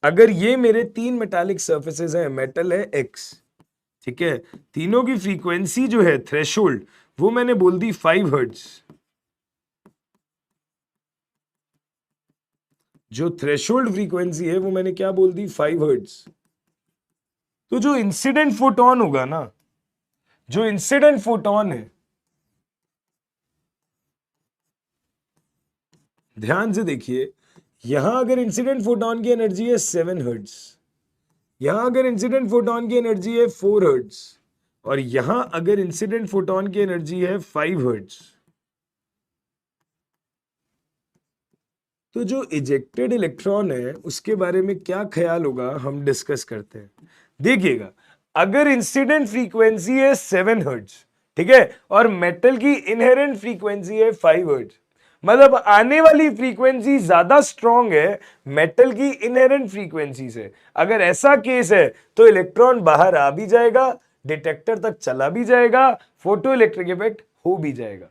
अगर ये मेरे 3 मेटालिक सर्फेसेस हैं, मेटल है एक्स, ठीक है, तीनों की फ्रीक्वेंसी जो है थ्रेशोल्ड वो मैंने बोल दी 5 हर्ट्ज, जो थ्रेशोल्ड फ्रीक्वेंसी है वो मैंने क्या बोल दी 5 हर्ट्ज। तो जो इंसिडेंट फोटोन होगा ना, जो इंसिडेंट फोटोन है, ध्यान से देखिए, यहां अगर इंसिडेंट फोटोन की एनर्जी है 7 हर्ट्ज, यहां अगर इंसिडेंट फोटोन की एनर्जी है 4 हर्ट्ज, और यहां अगर इंसिडेंट फोटोन की एनर्जी है 5 हर्ट्ज, तो जो इजेक्टेड इलेक्ट्रॉन है उसके बारे में क्या ख्याल होगा हम डिस्कस करते हैं। देखिएगा, अगर इंसिडेंट फ्रीक्वेंसी है 7 हर्ट्ज, ठीक है, और मेटल की इनहेरेंट फ्रीक्वेंसी है 5 हर्ट्ज, मतलब आने वाली फ्रीक्वेंसी ज्यादा स्ट्रांग है मेटल की इनहेरेंट फ्रीक्वेंसी से। अगर ऐसा केस है तो इलेक्ट्रॉन बाहर आ भी जाएगा, डिटेक्टर तक चला भी जाएगा, फोटो इलेक्ट्रिक इफेक्ट हो भी जाएगा,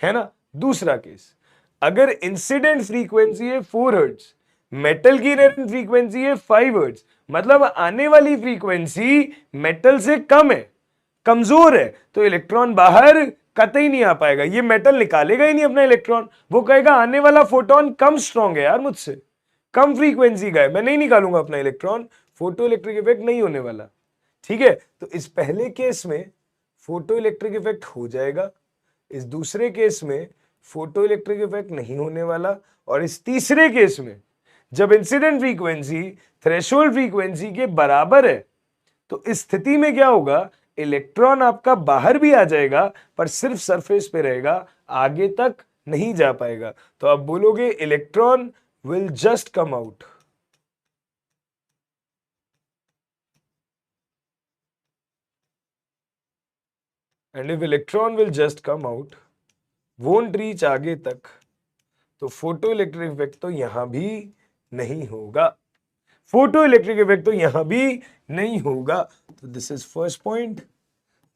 है ना। दूसरा केस, अगर इंसिडेंट फ्रीक्वेंसी है 4 हर्ट्ज, मेटल की इनहेरेंट फ्रीक्वेंसी है 5 हर्ट्ज, मतलब आने वाली फ्रीक्वेंसी मेटल से कम है, कमजोर है, तो इलेक्ट्रॉन बाहर कतई नहीं आ पाएगा, ये मेटल निकालेगा ही नहीं अपना इलेक्ट्रॉन, वो कहेगा आने वाला फोटोन कम स्ट्रांग है यार मुझसे, कम फ्रीक्वेंसी का है, मैं नहीं निकालूंगा अपना इलेक्ट्रॉन, फोटो इलेक्ट्रिक इफेक्ट नहीं होने वाला, ठीक है। तो इस पहले केस में फोटो इलेक्ट्रिक इफेक्ट हो जाएगा, इस दूसरे केस में फोटो इलेक्ट्रिक इफेक्ट नहीं होने वाला, और इस तीसरे केस में जब इंसिडेंट फ्रीक्वेंसी थ्रेशोल्ड फ्रीक्वेंसी के बराबर है, तो इस स्थिति में क्या होगा, इलेक्ट्रॉन आपका बाहर भी आ जाएगा पर सिर्फ सरफेस पे रहेगा, आगे तक नहीं जा पाएगा। तो आप बोलोगे electron will just come out, and if electron will just come out, won't reach आगे तक, तो फोटो इलेक्ट्रिक इफेक्ट तो यहां भी नहीं होगा, फोटो इलेक्ट्रिक इफेक्ट तो यहां भी नहीं होगा। तो this is first point,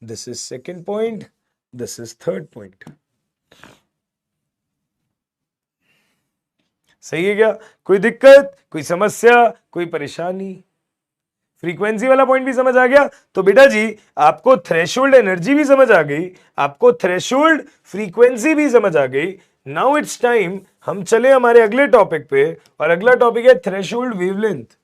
this is second point, this is third point. सही है क्या, कोई दिक्कत, कोई समस्या, कोई परेशानी? फ्रीक्वेंसी वाला पॉइंट भी समझ आ गया? तो बेटा जी आपको थ्रेशोल्ड एनर्जी भी समझ आ गई, आपको थ्रेशोल्ड फ्रीक्वेंसी भी समझ आ गई। नाउ इट्स टाइम हम चले हमारे अगले टॉपिक पे, और अगला टॉपिक है थ्रेशोल्ड वेवलेंथ।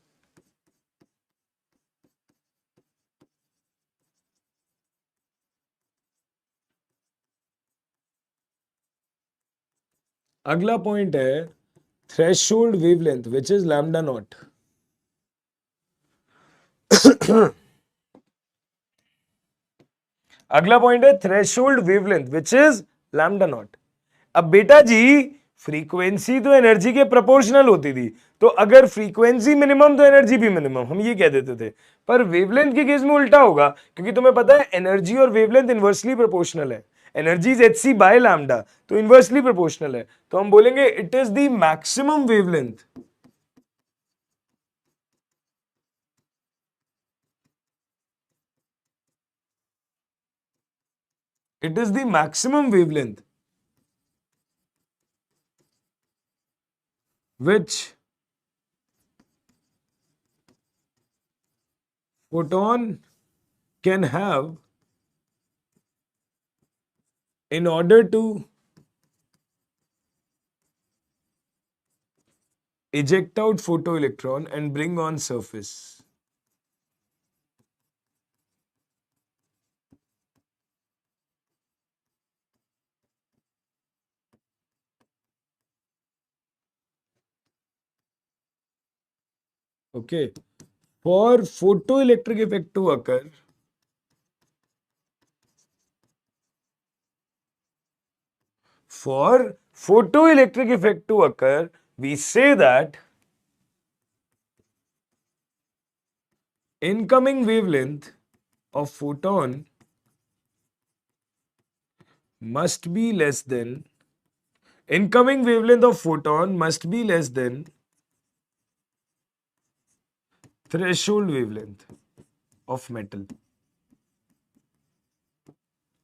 अगला पॉइंट है threshold wavelength which is lambda naught. अगला पॉइंट है threshold wavelength which is lambda naught. अब बेटा जी फ्रीक्वेंसी तो एनर्जी के प्रोपोर्शनल होती थी, तो अगर फ्रीक्वेंसी मिनिमम तो एनर्जी भी मिनिमम, हम ये कह देते थे। पर वेवलेंथ के केस में उल्टा होगा, क्योंकि तुम्हें पता है एनर्जी और वेवलेंथ इनवर्सली प्रोपोर्शनल है, energy is H C by lambda, तो इनवर्सली प्रोपोर्शनल है, तो हम बोलेंगे it is the maximum wavelength, it is the maximum wavelength which photon can have in order to eject out photoelectron and bring on surface. Okay, for photoelectric effect to occur, for photoelectric effect to occur, we say that incoming wavelength of photon must be less than incoming wavelength of photon must be less than threshold wavelength of metal.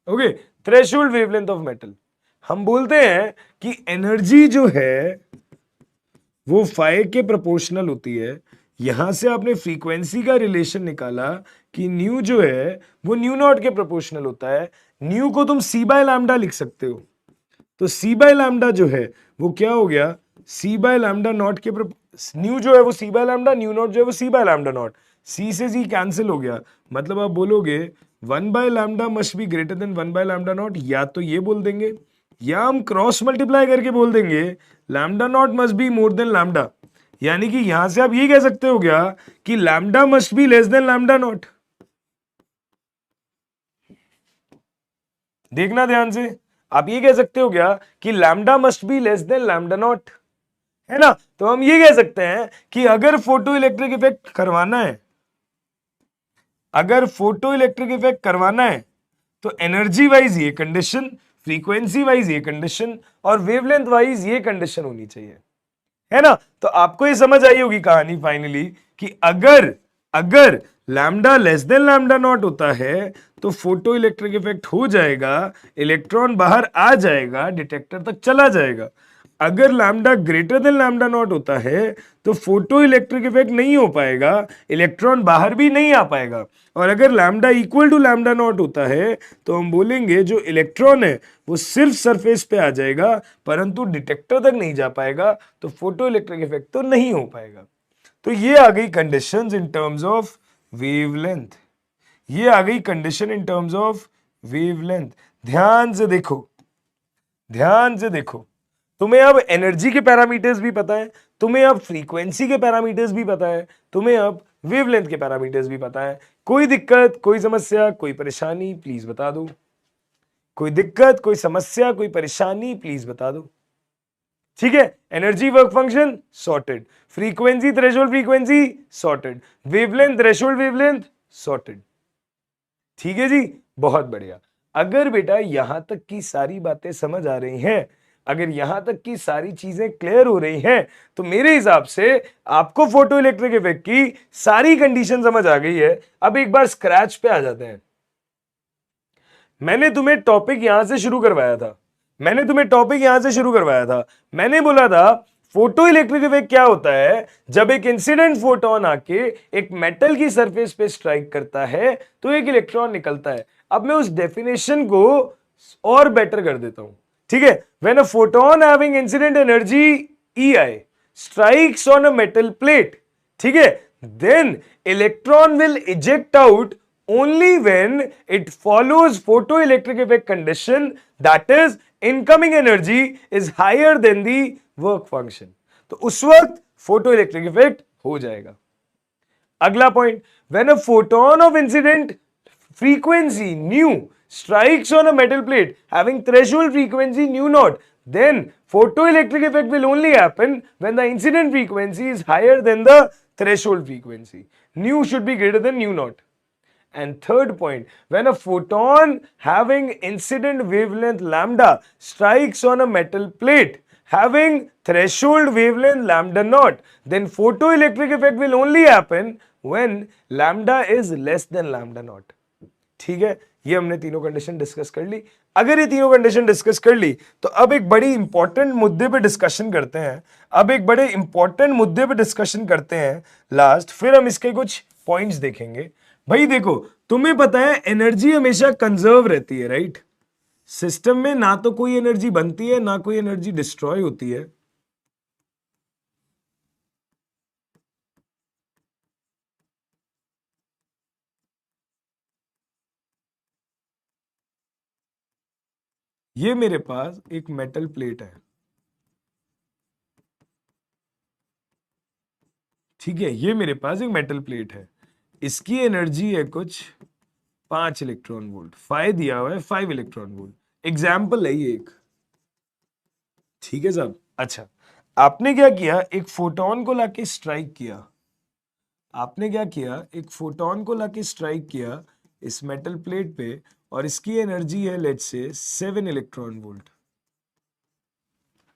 Okay, threshold wavelength of metal. हम बोलते हैं कि energy जो है वो phi के proportional होती है. यहां से आपने फ्रीक्वेंसी का रिलेशन निकाला कि न्यू जो है वो न्यू नॉट के प्रोपोर्शनल होता है. न्यू को तुम सी बाय लैम्डा लिख सकते हो. तो सी बाय लैम्डा जो है वो क्या हो गया, सी बाय लैम्डा नॉट के न्यू जो है वो सी बाय लैम्डा, न्यू नॉट जो है वो सी बाय लैम्डा नॉट. सी से जी कैंसिल हो गया. मतलब आप बोलोगे one by lambda must be greater than one by lambda not. या तो ये बोल देंगे या हम क्रॉस मल्टीप्लाई करके बोल देंगे lambda naught must be more than lambda. यानी कि यहां से आप ये कह सकते हो गया कि lambda must be less than lambda naught. देखना ध्यान से, आप ये कह सकते हो क्या कि lambda must be less than lambda naught, है ना. तो हम ये कह सकते हैं कि अगर फोटो इलेक्ट्रिक इफेक्ट करवाना है, अगर फोटो इलेक्ट्रिक इफेक्ट करवाना है तो एनर्जी वाइज ये कंडीशन, फ्रीक्वेंसी वाइज ये कंडीशन और वेवलेंथ वाइज ये कंडीशन होनी चाहिए, है ना. तो आपको ये समझ आई होगी कहानी फाइनली कि अगर अगर lambda less than lambda naught होता है तो फोटो इलेक्ट्रिक इफेक्ट हो जाएगा, इलेक्ट्रॉन बाहर आ जाएगा, डिटेक्टर तक चला जाएगा. अगर lambda greater than lambda naught होता है तो फोटो इलेक्ट्रिक इफेक्ट नहीं हो पाएगा, इलेक्ट्रॉन बाहर भी नहीं आ पाएगा. और अगर lambda equal to lambda naught होता है तो हम बोलेंगे जो इलेक्ट्रॉन है वो सिर्फ सरफेस पे आ जाएगा परंतु डिटेक्टर तक नहीं जा पाएगा, तो फोटो इलेक्ट्रिक इफेक्ट तो नहीं हो पाएगा. तो ये आ गई conditions in terms of wavelength. ये आ गई condition in terms of wavelength. ध्यान से देखो, ध्यान से देखो, तुम्हें अब एनर्जी के पैरामीटर्स भी पता है, तुम्हें अब फ्रीक्वेंसी के पैरामीटर्स भी पता है, तुम्हें अब वेवलेंथ के पैरामीटर्स भी पता है. कोई दिक्कत, कोई समस्या, कोई परेशानी प्लीज बता दो. कोई दिक्कत, कोई समस्या, कोई परेशानी प्लीज बता दो. ठीक है, energy work function sorted, frequency threshold frequency sorted, wavelength threshold wavelength sorted. ठीक है जी, बहुत बढ़िया. अगर बेटा यहां तक की सारी बातें समझ आ रही हैं, अगर यहां तक की सारी चीजें क्लियर हो रही हैं, तो मेरे हिसाब से आपको फोटो इलेक्ट्रिक इफेक्ट की सारी कंडीशन समझ आ गई है. अब एक बार स्क्रैच पे आ जाते हैं. मैंने तुम्हें टॉपिक यहां से शुरू करवाया था, मैंने तुम्हें टॉपिक यहां से शुरू करवाया था. मैंने बोला था फोटो इलेक्ट्रिक इफेक्ट क्या होता है, जब एक इंसिडेंट फोटोन आके एक मेटल की सरफेस पे स्ट्राइक करता है तो एक इलेक्ट्रॉन निकलता है. अब मैं उस डेफिनेशन को और बेटर कर देता हूं. ठीक है, when a photon having incident energy EI strikes on a metal plate, ठीक है, then electron will eject out only when it follows photoelectric effect condition, that is incoming energy is higher than the work function. तो उस वक्त photoelectric effect हो जाएगा. अगला point, when a photon of incident frequency nu strikes on a metal plate having threshold frequency nu naught, then photoelectric effect will only happen when the incident frequency is higher than the threshold frequency. Nu should be greater than nu naught. And third point, when a photon having incident wavelength lambda strikes on a metal plate having threshold wavelength lambda naught, then photoelectric effect will only happen when lambda is less than lambda naught. ठीक है, ये हमने तीनों condition discuss कर ली. अगर ये तीनों condition discuss कर ली तो अब एक बड़ी इंपॉर्टेंट मुद्दे पे डिस्कशन करते हैं. अब एक बड़े इंपॉर्टेंट मुद्दे पे डिस्कशन करते हैं लास्ट, फिर हम इसके कुछ पॉइंट्स देखेंगे. भाई देखो, तुम्हें पता है एनर्जी हमेशा कंजर्व रहती है, राइट. सिस्टम में ना तो कोई एनर्जी बनती है ना कोई एनर्जी डिस्ट्रॉय होती है. ये मेरे पास एक मेटल प्लेट है, ठीक है, ये मेरे पास एक मेटल प्लेट है. इसकी एनर्जी है कुछ 5 इलेक्ट्रॉन वोल्ट, फाइ दिया हुआ है 5 इलेक्ट्रॉन वोल्ट. एग्जाम्पल है ये एक. ठीक है साहब. अच्छा, आपने क्या किया, एक फोटोन को लाके स्ट्राइक किया. आपने क्या किया, एक फोटोन को लाके स्ट्राइक किया इस मेटल प्लेट पे और इसकी एनर्जी है लेट्स से 7 इलेक्ट्रॉन वोल्ट.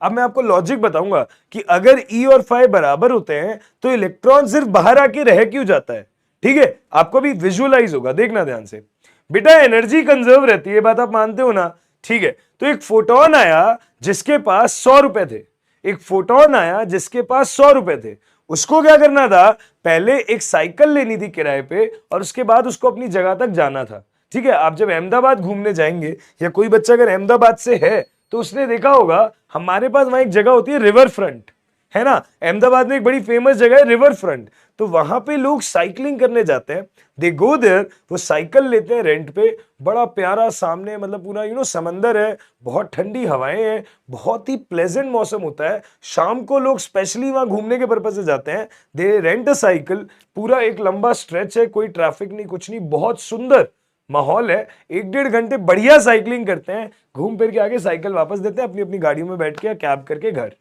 अब मैं आपको लॉजिक बताऊंगा कि अगर E और phi बराबर होते हैं तो इलेक्ट्रॉन सिर्फ बाहर आके रह क्यों जाता है। ठीक है, आपको भी विजुअलाइज होगा, देखना ध्यान से। बेटा एनर्जी कंजर्व रहती है, बात आप मानते हो ना। ठीक है, तो एक फोटोन आया जिसके पास 100 रुपए थे, एक फोटोन आया जिसके पास 100 रुपए थे। उसको क्या करना था, पहले एक साइकिल लेनी थी किराए पे और उसके बाद उसको अपनी जगह तक जाना था। ठीक है, आप जब अहमदाबाद घूमने जाएंगे या कोई बच्चा अगर अहमदाबाद से है तो उसने देखा होगा हमारे पास वहां एक जगह होती है रिवर फ्रंट, है ना। अहमदाबाद में एक बड़ी फेमस जगह है रिवर फ्रंट, तो वहां पे लोग साइकिलिंग करने जाते हैं। दे गो देयर, वो साइकिल लेते हैं रेंट पे, बड़ा प्यारा सामने मतलब पूरा समंदर है, बहुत ठंडी हवाएं हैं, बहुत ही प्लेजेंट मौसम होता है। शाम को लोग स्पेशली वहां घूमने के पर्पज से जाते हैं। दे रेंट अ साइकिल, पूरा एक लंबा स्ट्रेच है, कोई ट्रैफिक नहीं कुछ नहीं, बहुत सुंदर माहौल है। 1-1.5 घंटे बढ़िया साइकिलिंग करते हैं, घूम फिर के आगे साइकिल वापस देते हैं, अपनी अपनी गाड़ियों में बैठ के या कैब करके घर।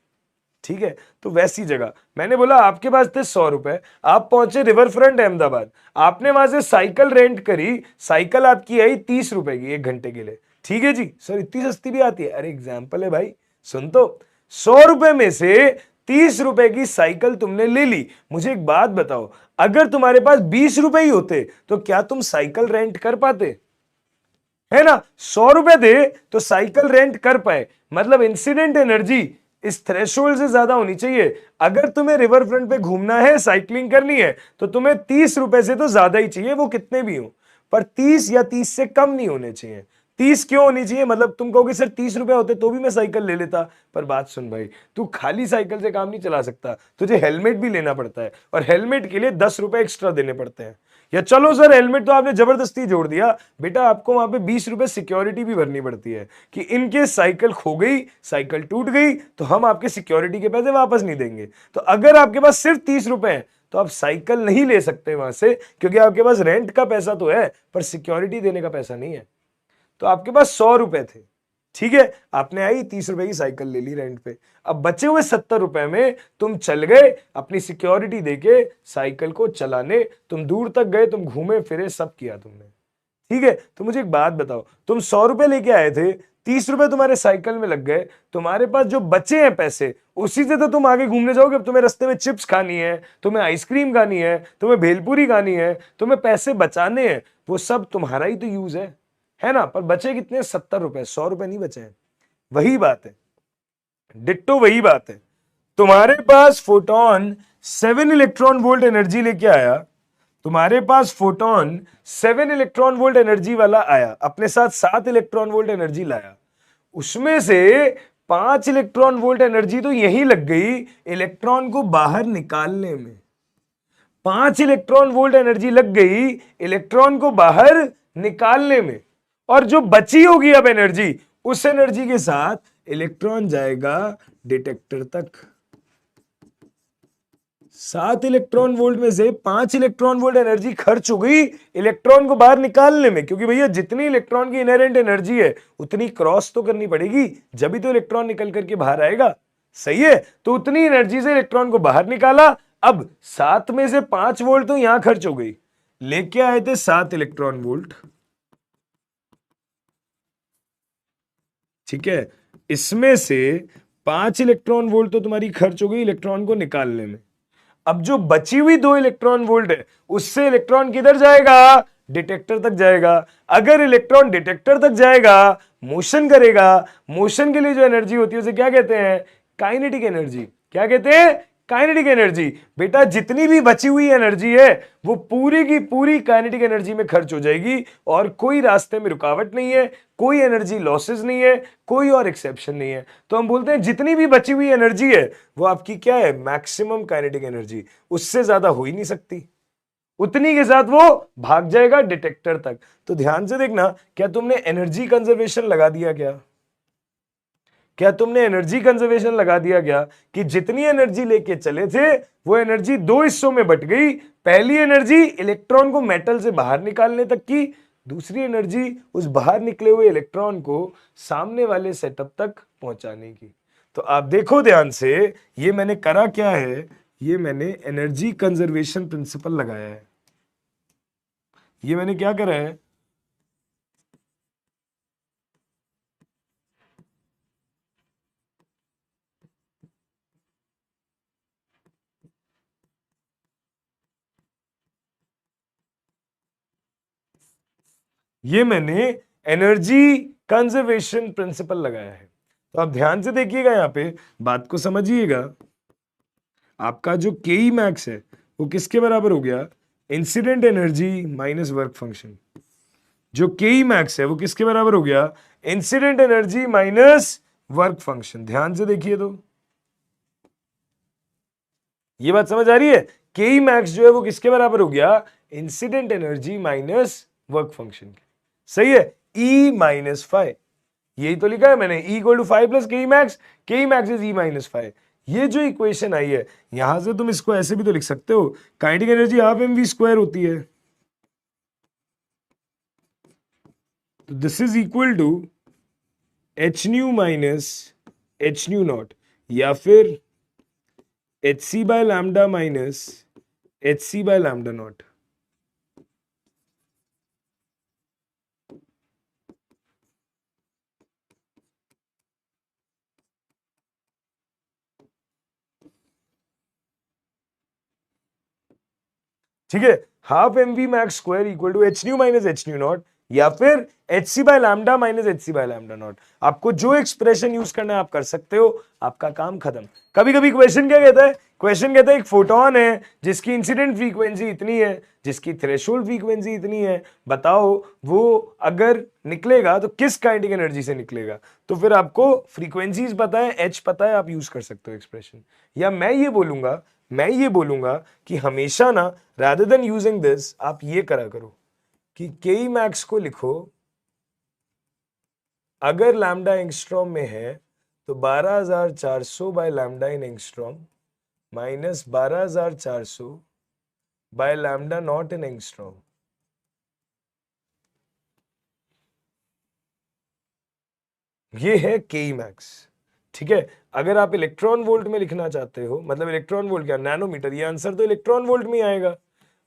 ठीक है, तो वैसी जगह मैंने बोला आपके पास थे 100 रुपए, आप पहुंचे रिवर फ्रंट अहमदाबाद, आपने वहां से साइकिल रेंट करी, साइकिल आपकी आई 30 रुपए की 1 घंटे के लिए। ठीक है जी सर, इतनी सस्ती भी आती है? अरे एग्जाम्पल है भाई, सुन तो। 100 रुपए में से 30 रुपए की साइकिल तुमने ले ली। मुझे एक बात बताओ, अगर तुम्हारे पास 20 रुपए ही होते तो क्या तुम साइकिल रेंट कर पाते? है ना, 100 रुपए थे तो साइकिल रेंट कर पाए, मतलब इंसिडेंट एनर्जी इस थ्रेशोल्ड से ज्यादा होनी चाहिए। अगर तुम्हें रिवर फ्रंट पे घूमना है, साइकिलिंग करनी है, तो तुम्हें 30 रुपए से तो ज्यादा ही चाहिए, वो कितने भी हो, पर 30 या 30 से कम नहीं होने चाहिए। 30 क्यों होनी चाहिए, मतलब तुम कहोगे सर 30 रुपए होते तो भी मैं साइकिल ले लेता, पर बात सुन भाई, तू खाली साइकिल से काम नहीं चला सकता, तुझे हेलमेट भी लेना पड़ता है, और हेलमेट के लिए 10 रुपए एक्स्ट्रा देने पड़ते हैं। या चलो सर हेलमेट तो आपने जबरदस्ती जोड़ दिया, बेटा आपको वहां पे 20 रुपए सिक्योरिटी भी भरनी पड़ती है कि इनके साइकिल खो गई, साइकिल टूट गई, तो हम आपके सिक्योरिटी के पैसे वापस नहीं देंगे। तो अगर आपके पास सिर्फ 30 रुपए हैं तो आप साइकिल नहीं ले सकते वहां से, क्योंकि आपके पास रेंट का पैसा तो है पर सिक्योरिटी देने का पैसा नहीं है। तो आपके पास 100 रुपए थे, ठीक है, आपने आई 30 रुपए की साइकिल ले ली रेंट पे। अब बचे हुए 70 रुपए में तुम चल गए अपनी सिक्योरिटी देके साइकिल को चलाने, तुम दूर तक गए, तुम घूमे फिरे, सब किया तुमने। ठीक है, तो मुझे एक बात बताओ, तुम 100 रुपए लेके आए थे, 30 रुपए तुम्हारे साइकिल में लग गए, तुम्हारे पास जो बचे हैं पैसे उसी से तो तुम आगे घूमने जाओगे। अब तुम्हें रास्ते में चिप्स खानी है, तुम्हें आइसक्रीम खानी है, तुम्हें भेलपूरी खानी है, तुम्हें पैसे बचाने हैं, वो सब तुम्हारा ही तो यूज है ना। पर बचे कितने, 70 रुपए, 100 रुपए नहीं बचे हैं। वही बात है, डिट्टो वही बात है। तुम्हारे पास फोटोन 7 इलेक्ट्रॉन वोल्ट एनर्जी लेके आया, तुम्हारे पास फोटोन 7 इलेक्ट्रॉन वोल्ट एनर्जी वाला आया, अपने साथ 7 इलेक्ट्रॉन वोल्ट एनर्जी लाया, उसमें से 5 इलेक्ट्रॉन वोल्ट एनर्जी तो यही लग गई इलेक्ट्रॉन को बाहर निकालने में। 5 इलेक्ट्रॉन वोल्ट एनर्जी लग गई इलेक्ट्रॉन को बाहर निकालने में, और जो बची होगी अब एनर्जी, उस एनर्जी के साथ इलेक्ट्रॉन जाएगा डिटेक्टर तक। 7 इलेक्ट्रॉन वोल्ट में से 5 इलेक्ट्रॉन वोल्ट एनर्जी खर्च हो गई इलेक्ट्रॉन को बाहर निकालने में, क्योंकि भैया जितनी इलेक्ट्रॉन की इनहेरेंट एनर्जी है उतनी क्रॉस तो करनी पड़ेगी, जब भी तो इलेक्ट्रॉन निकल करके बाहर आएगा। सही है, तो उतनी एनर्जी से इलेक्ट्रॉन को बाहर निकाला। अब 7 में से 5 वोल्ट तो यहां खर्च हो गई, लेके आए थे 7 इलेक्ट्रॉन वोल्ट। ठीक है, इसमें से 5 इलेक्ट्रॉन वोल्ट तो तुम्हारी खर्च हो गई इलेक्ट्रॉन को निकालने में। अब जो बची हुई 2 इलेक्ट्रॉन वोल्ट है, उससे इलेक्ट्रॉन किधर जाएगा, डिटेक्टर तक जाएगा। अगर इलेक्ट्रॉन डिटेक्टर तक जाएगा, मोशन करेगा, मोशन के लिए जो एनर्जी होती है उसे क्या कहते हैं, काइनेटिक एनर्जी। क्या कहते हैं, काइनेटिक एनर्जी। बेटा जितनी भी बची हुई एनर्जी है वो पूरी की पूरी काइनेटिक एनर्जी में खर्च हो जाएगी, और कोई रास्ते में रुकावट नहीं है, कोई एनर्जी लॉसेस नहीं है, कोई और एक्सेप्शन नहीं है। तो हम बोलते हैं जितनी भी बची हुई एनर्जी है वो आपकी क्या है, मैक्सिमम काइनेटिक एनर्जी, उससे ज्यादा हो ही नहीं सकती, उतनी के साथ वो भाग जाएगा डिटेक्टर तक। तो ध्यान से देखना, क्या तुमने एनर्जी कंजर्वेशन लगा दिया, क्या तुमने एनर्जी कंजर्वेशन लगा दिया क्या, कि जितनी एनर्जी लेके चले थे वो एनर्जी 2 हिस्सों में बट गई। पहली एनर्जी इलेक्ट्रॉन को मेटल से बाहर निकालने तक की, दूसरी एनर्जी उस बाहर निकले हुए इलेक्ट्रॉन को सामने वाले सेटअप तक पहुंचाने की। तो आप देखो ध्यान से, ये मैंने करा क्या है, ये मैंने एनर्जी कंजर्वेशन प्रिंसिपल लगाया है। ये मैंने क्या करा है, ये मैंने एनर्जी कंजर्वेशन प्रिंसिपल लगाया है। तो आप ध्यान से देखिएगा, यहां पे बात को समझिएगा। आपका जो के ई मैक्स है वो किसके बराबर हो गया? Incident energy minus work function. जो के ई मैक्स है वो किसके बराबर हो गया? Incident energy minus work function. ध्यान से देखिए, तो ये बात समझ आ रही है? के ई मैक्स जो है वो किसके बराबर हो गया? Incident energy minus work function. सही है, ई माइनस फाइव, यही तो लिखा है मैंने, ई इक्वल टू 5 प्लस के E max is E minus 5। ये जो इक्वेशन आई है, यहां से तुम इसको ऐसे भी तो लिख सकते हो, kinetic energy half M V square होती है, तो this is equal to H nu minus H nu naught, या फिर H C by lambda minus H C by lambda naught. ठीक है, half M V max square equal to H nu minus H nu naught, या फिर H C by lambda minus H C by lambda naught. आपको जो expression use करना है आप कर सकते हो, आपका काम खत्म। कभी कभी क्वेश्चन क्या कहता है? क्वेश्चन कहता है एक फोटोन है जिसकी इंसिडेंट फ्रीक्वेंसी इतनी है, जिसकी थ्रेशोल्ड फ्रीक्वेंसी इतनी है, बताओ वो अगर निकलेगा तो किस काइनेटिक एनर्जी से निकलेगा? तो फिर आपको फ्रीक्वेंसीज पता है, एच पता है, आप यूज कर सकते हो एक्सप्रेशन। या मैं ये बोलूंगा कि हमेशा ना, rather than using this, आप ये करा करो कि के मैक्स को लिखो, अगर लैम्डा एंगस्ट्रॉम में है तो 12,400 bye lambda in angstrom minus 12,400 bye lambda naught in angstrom. ये है के मैक्स। ठीक है, अगर आप इलेक्ट्रॉन वोल्ट में लिखना चाहते हो, मतलब इलेक्ट्रॉन वोल्ट क्या, नैनोमीटर, ये आंसर तो इलेक्ट्रॉन वोल्ट में आएगा।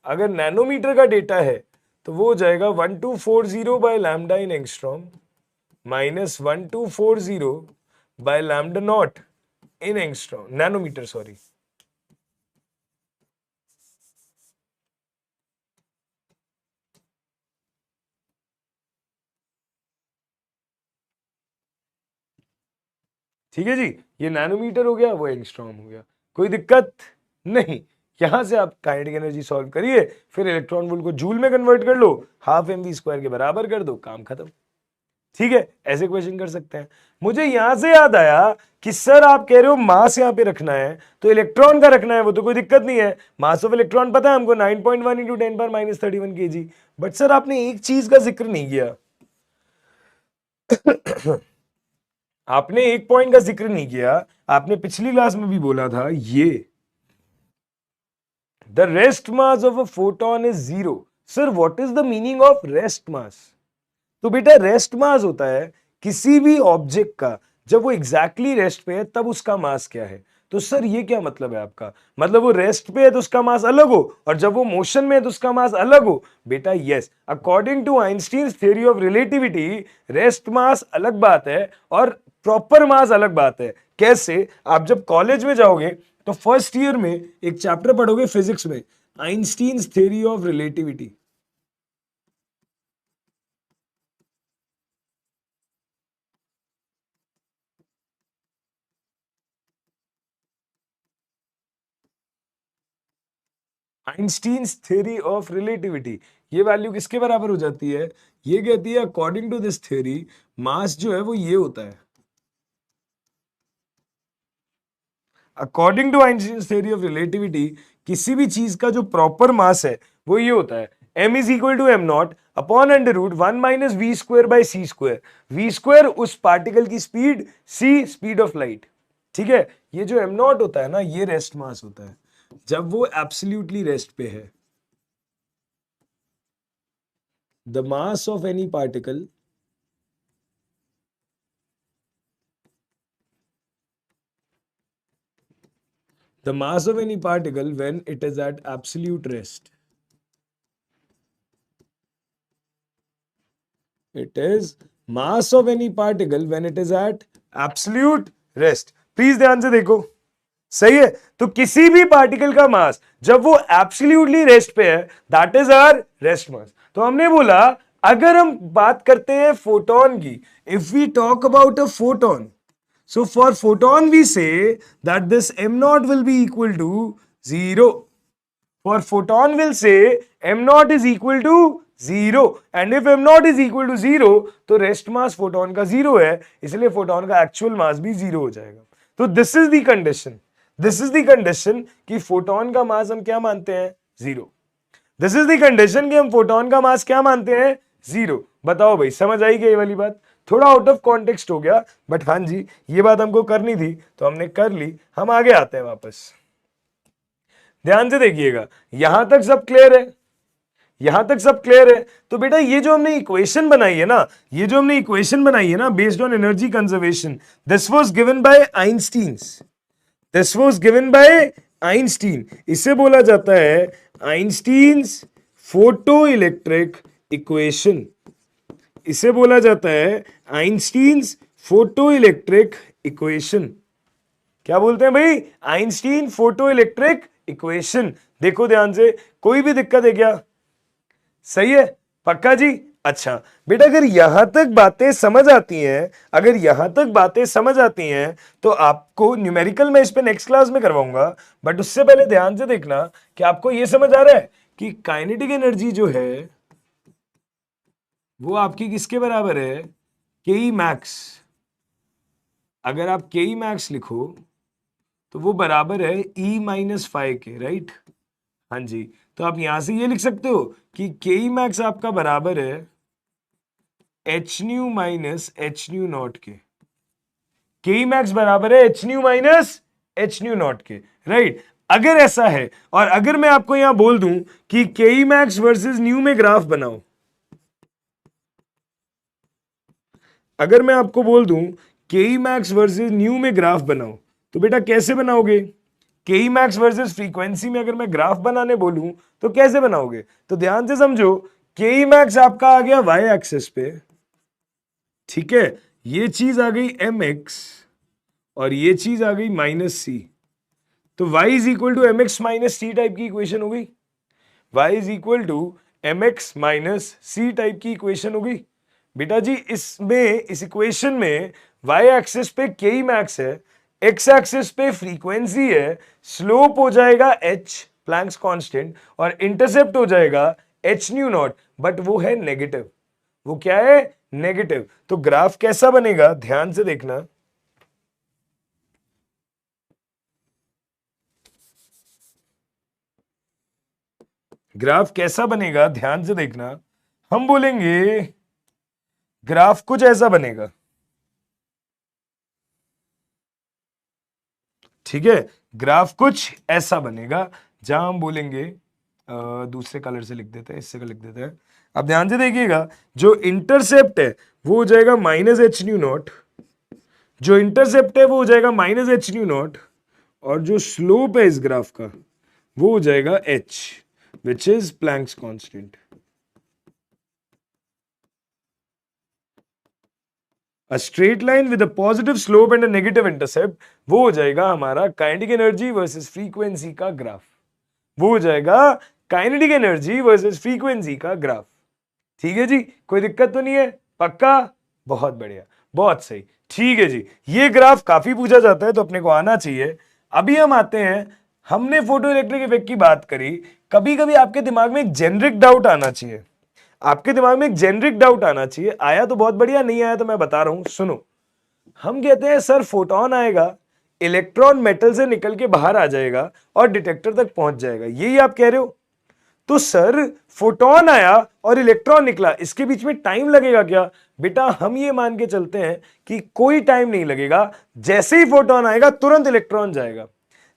अगर नैनोमीटर का डेटा है तो वो हो जाएगा 1240 by lambda in angstrom minus 1240 by lambda naught in angstrom, nanometre sorry. ठीक है जी, ये नैनोमीटर हो गया, वो एंगस्ट्रॉम हो गया, कोई दिक्कत नहीं। यहां से आप काइनेटिक एनर्जी सॉल्व करिए, फिर इलेक्ट्रॉन वोल्ट को जूल में कन्वर्ट कर लो, हाफ एम वी स्क्वायर के बराबर कर दो, काम खत्म। ठीक है, ऐसे क्वेश्चन कर सकते हैं। मुझे यहां से याद आया कि सर आप कह रहे हो मास यहां पे रखना है, तो इलेक्ट्रॉन का रखना है, वो तो कोई दिक्कत नहीं है, मास ऑफ इलेक्ट्रॉन पता है हमको 9.1 into 10 power minus 31 kg। But sir आपने एक चीज का जिक्र नहीं किया आपने एक पॉइंट का जिक्र नहीं किया, आपने पिछली क्लास में भी बोला था, ये the rest mass of a photon is zero. Sir what is the meaning of rest mass? तो बेटा रेस्ट मास होता है किसी भी ऑब्जेक्ट का जब वो एग्जैक्टली रेस्ट पे है तब उसका मास क्या है। तो सर ये क्या मतलब है आपका? मतलब वो रेस्ट पे है तो उसका मास अलग हो, और जब वो मोशन में है तो उसका मास अलग हो? बेटा yes, according to Einstein's theory of relativity rest mass अलग बात है और प्रॉपर मास अलग बात है। कैसे? आप जब कॉलेज में जाओगे तो फर्स्ट ईयर में एक चैप्टर पढ़ोगे फिजिक्स में, Einstein's theory of relativity. Einstein's theory of relativity, ये वैल्यू किसके बराबर हो जाती है? ये कहती है according to this theory mass जो है वो ये होता है, according to Einstein's theory of relativity किसी भी चीज का जो प्रॉपर मास है वो ये होता है, m is equal to M naught upon under root 1 minus V square by C square. V square उस पार्टिकल की speed, C speed of light. ठीक है, ये जो एम नॉट होता है ना, ये रेस्ट मास होता है जब वो एब्सोल्युटली रेस्ट पे है। The mass of any particle when it is at absolute rest, it is mass of any particle when it is at absolute rest। Please ध्यान से देखो, सही है? तो किसी भी पार्टिकल का मास जब वो एब्सोल्युटली रेस्ट पे है that is our rest mass. तो हमने बोला अगर हम बात करते हैं फोटोन की, if we talk about a photon, so for photon we say that this m naught will be equal to 0. For photon we'll say m naught is equal to 0, and if m naught is equal to 0 तो rest mass photon का 0 है, इसलिए photon का actual mass भी 0 हो जाएगा. तो this is the condition, this is the condition कि फोटोन का मास हम क्या मानते हैं? 0. दिस इज द कंडीशन कि हम फोटोन का मास क्या मानते हैं? 0. बताओ भाई, समझ आई क्या ये वाली बात? थोड़ा आउट ऑफ कॉन्टेक्स्ट हो गया, बट हाँ जी ये बात हमको करनी थी तो हमने कर ली. हम आगे आते हैं वापस. ध्यान से देखिएगा, यहां तक सब क्लियर है? यहां तक सब क्लियर है? तो बेटा ये जो हमने इक्वेशन बनाई है ना, ये जो हमने इक्वेशन बनाई है ना based on energy conservation, this was given by Einstein's. This was given by Einstein. इसे बोला जाता है आइंस्टीन्स फोटो इलेक्ट्रिक इक्वेशन. इसे बोला जाता है आइंस्टीन्स फोटो इलेक्ट्रिक इक्वेशन. क्या बोलते हैं भाई? Einstein photo electric equation. देखो ध्यान से, कोई भी दिक्कत है क्या? सही है? पक्का जी? अच्छा बेटा, अगर यहां तक बातें समझ आती हैं, अगर यहां तक बातें समझ आती हैं तो आपको न्यूमेरिकल मैं इस पे नेक्स्ट क्लास में करवाऊंगा, बट उससे पहले ध्यान से देखना कि आपको यह समझ आ रहा है कि काइनेटिक एनर्जी जो है वो आपकी किसके बराबर है? के मैक्स. अगर आप के मैक्स लिखो तो वो बराबर है E माइनस फाइव के, राइट? हाँ जी. तो आप यहां से ये लिख सकते हो कि के मैक्स आपका बराबर है H nu minus H nu not के. के मैक्स बराबर है H nu minus H nu not के, राइट? अगर ऐसा है और अगर मैं आपको यहां बोल दूं कि के मैक्स वर्सेस न्यू में ग्राफ बनाओ, अगर मैं आपको बोल दूं के मैक्स वर्सेस न्यू में ग्राफ बनाओ, तो बेटा कैसे बनाओगे? के मैक्स वर्सेस फ्रीक्वेंसी में अगर मैं ग्राफ बनाने बोलूं तो कैसे बनाओगे? तो ध्यान से समझो, के मैक्स आपका आ गया वाई एक्सिस पे, ठीक है? ये चीज आ गई एम एक्स और ये चीज आ गई माइनस सी. तो y is equal to M X minus C type की इक्वेशन हो गई. y is equal to M X minus C type की इक्वेशन हो गई. बेटा जी इसमें, इस इक्वेशन में y एक्सिस पे के मैक्स है, x एक्सिस पे फ्रीक्वेंसी है, स्लोप हो जाएगा h प्लैंक्स कांस्टेंट और इंटरसेप्ट हो जाएगा h न्यू नॉट, बट वो है नेगेटिव. वो क्या है? नेगेटिव. तो ग्राफ कैसा बनेगा? ध्यान से देखना. ग्राफ कैसा बनेगा? ध्यान से देखना. हम बोलेंगे ग्राफ कुछ ऐसा बनेगा, ठीक है? ग्राफ कुछ ऐसा बनेगा जहां हम बोलेंगे, दूसरे कलर से लिख देते हैं, इससे लिख देते हैं. अब ध्यान से देखिएगा, जो इंटरसेप्ट है वो हो जाएगा माइनस एच न्यू नॉट, जो इंटरसेप्ट है वो हो जाएगा माइनस एच न्यू नॉट, और जो स्लोप है इस ग्राफ का वो हो जाएगा h, which is Planck's constant. A straight line with a positive slope and a negative intercept, वो हो जाएगा हमारा काइनेटिक एनर्जी वर्सेस फ्रीक्वेंसी का ग्राफ. वो हो जाएगा काइनेटिक एनर्जी वर्सेस फ्रीक्वेंसी का ग्राफ. ठीक है जी? कोई दिक्कत तो नहीं है? पक्का? बहुत बढ़िया, बहुत सही. ठीक है जी, ये ग्राफ काफी पूछा जाता है तो अपने को आना चाहिए. अभी हम आते हैं, हमने फोटो इलेक्ट्रिक इफेक्ट की बात करी. कभी कभी आपके दिमाग में एक जेनरिक डाउट आना चाहिए, आपके दिमाग में एक जेनरिक डाउट आना चाहिए. आया तो बहुत बढ़िया, नहीं आया तो मैं बता रहा हूं, सुनो. हम कहते हैं सर फोटोन आएगा, इलेक्ट्रॉन मेटल से निकल के बाहर आ जाएगा और डिटेक्टर तक पहुंच जाएगा, यही आप कह रहे हो? तो सर फोटोन आया और इलेक्ट्रॉन निकला, इसके बीच में टाइम लगेगा क्या? बेटा हम ये मान के चलते हैं कि कोई टाइम नहीं लगेगा. जैसे ही फोटोन आएगा तुरंत इलेक्ट्रॉन जाएगा,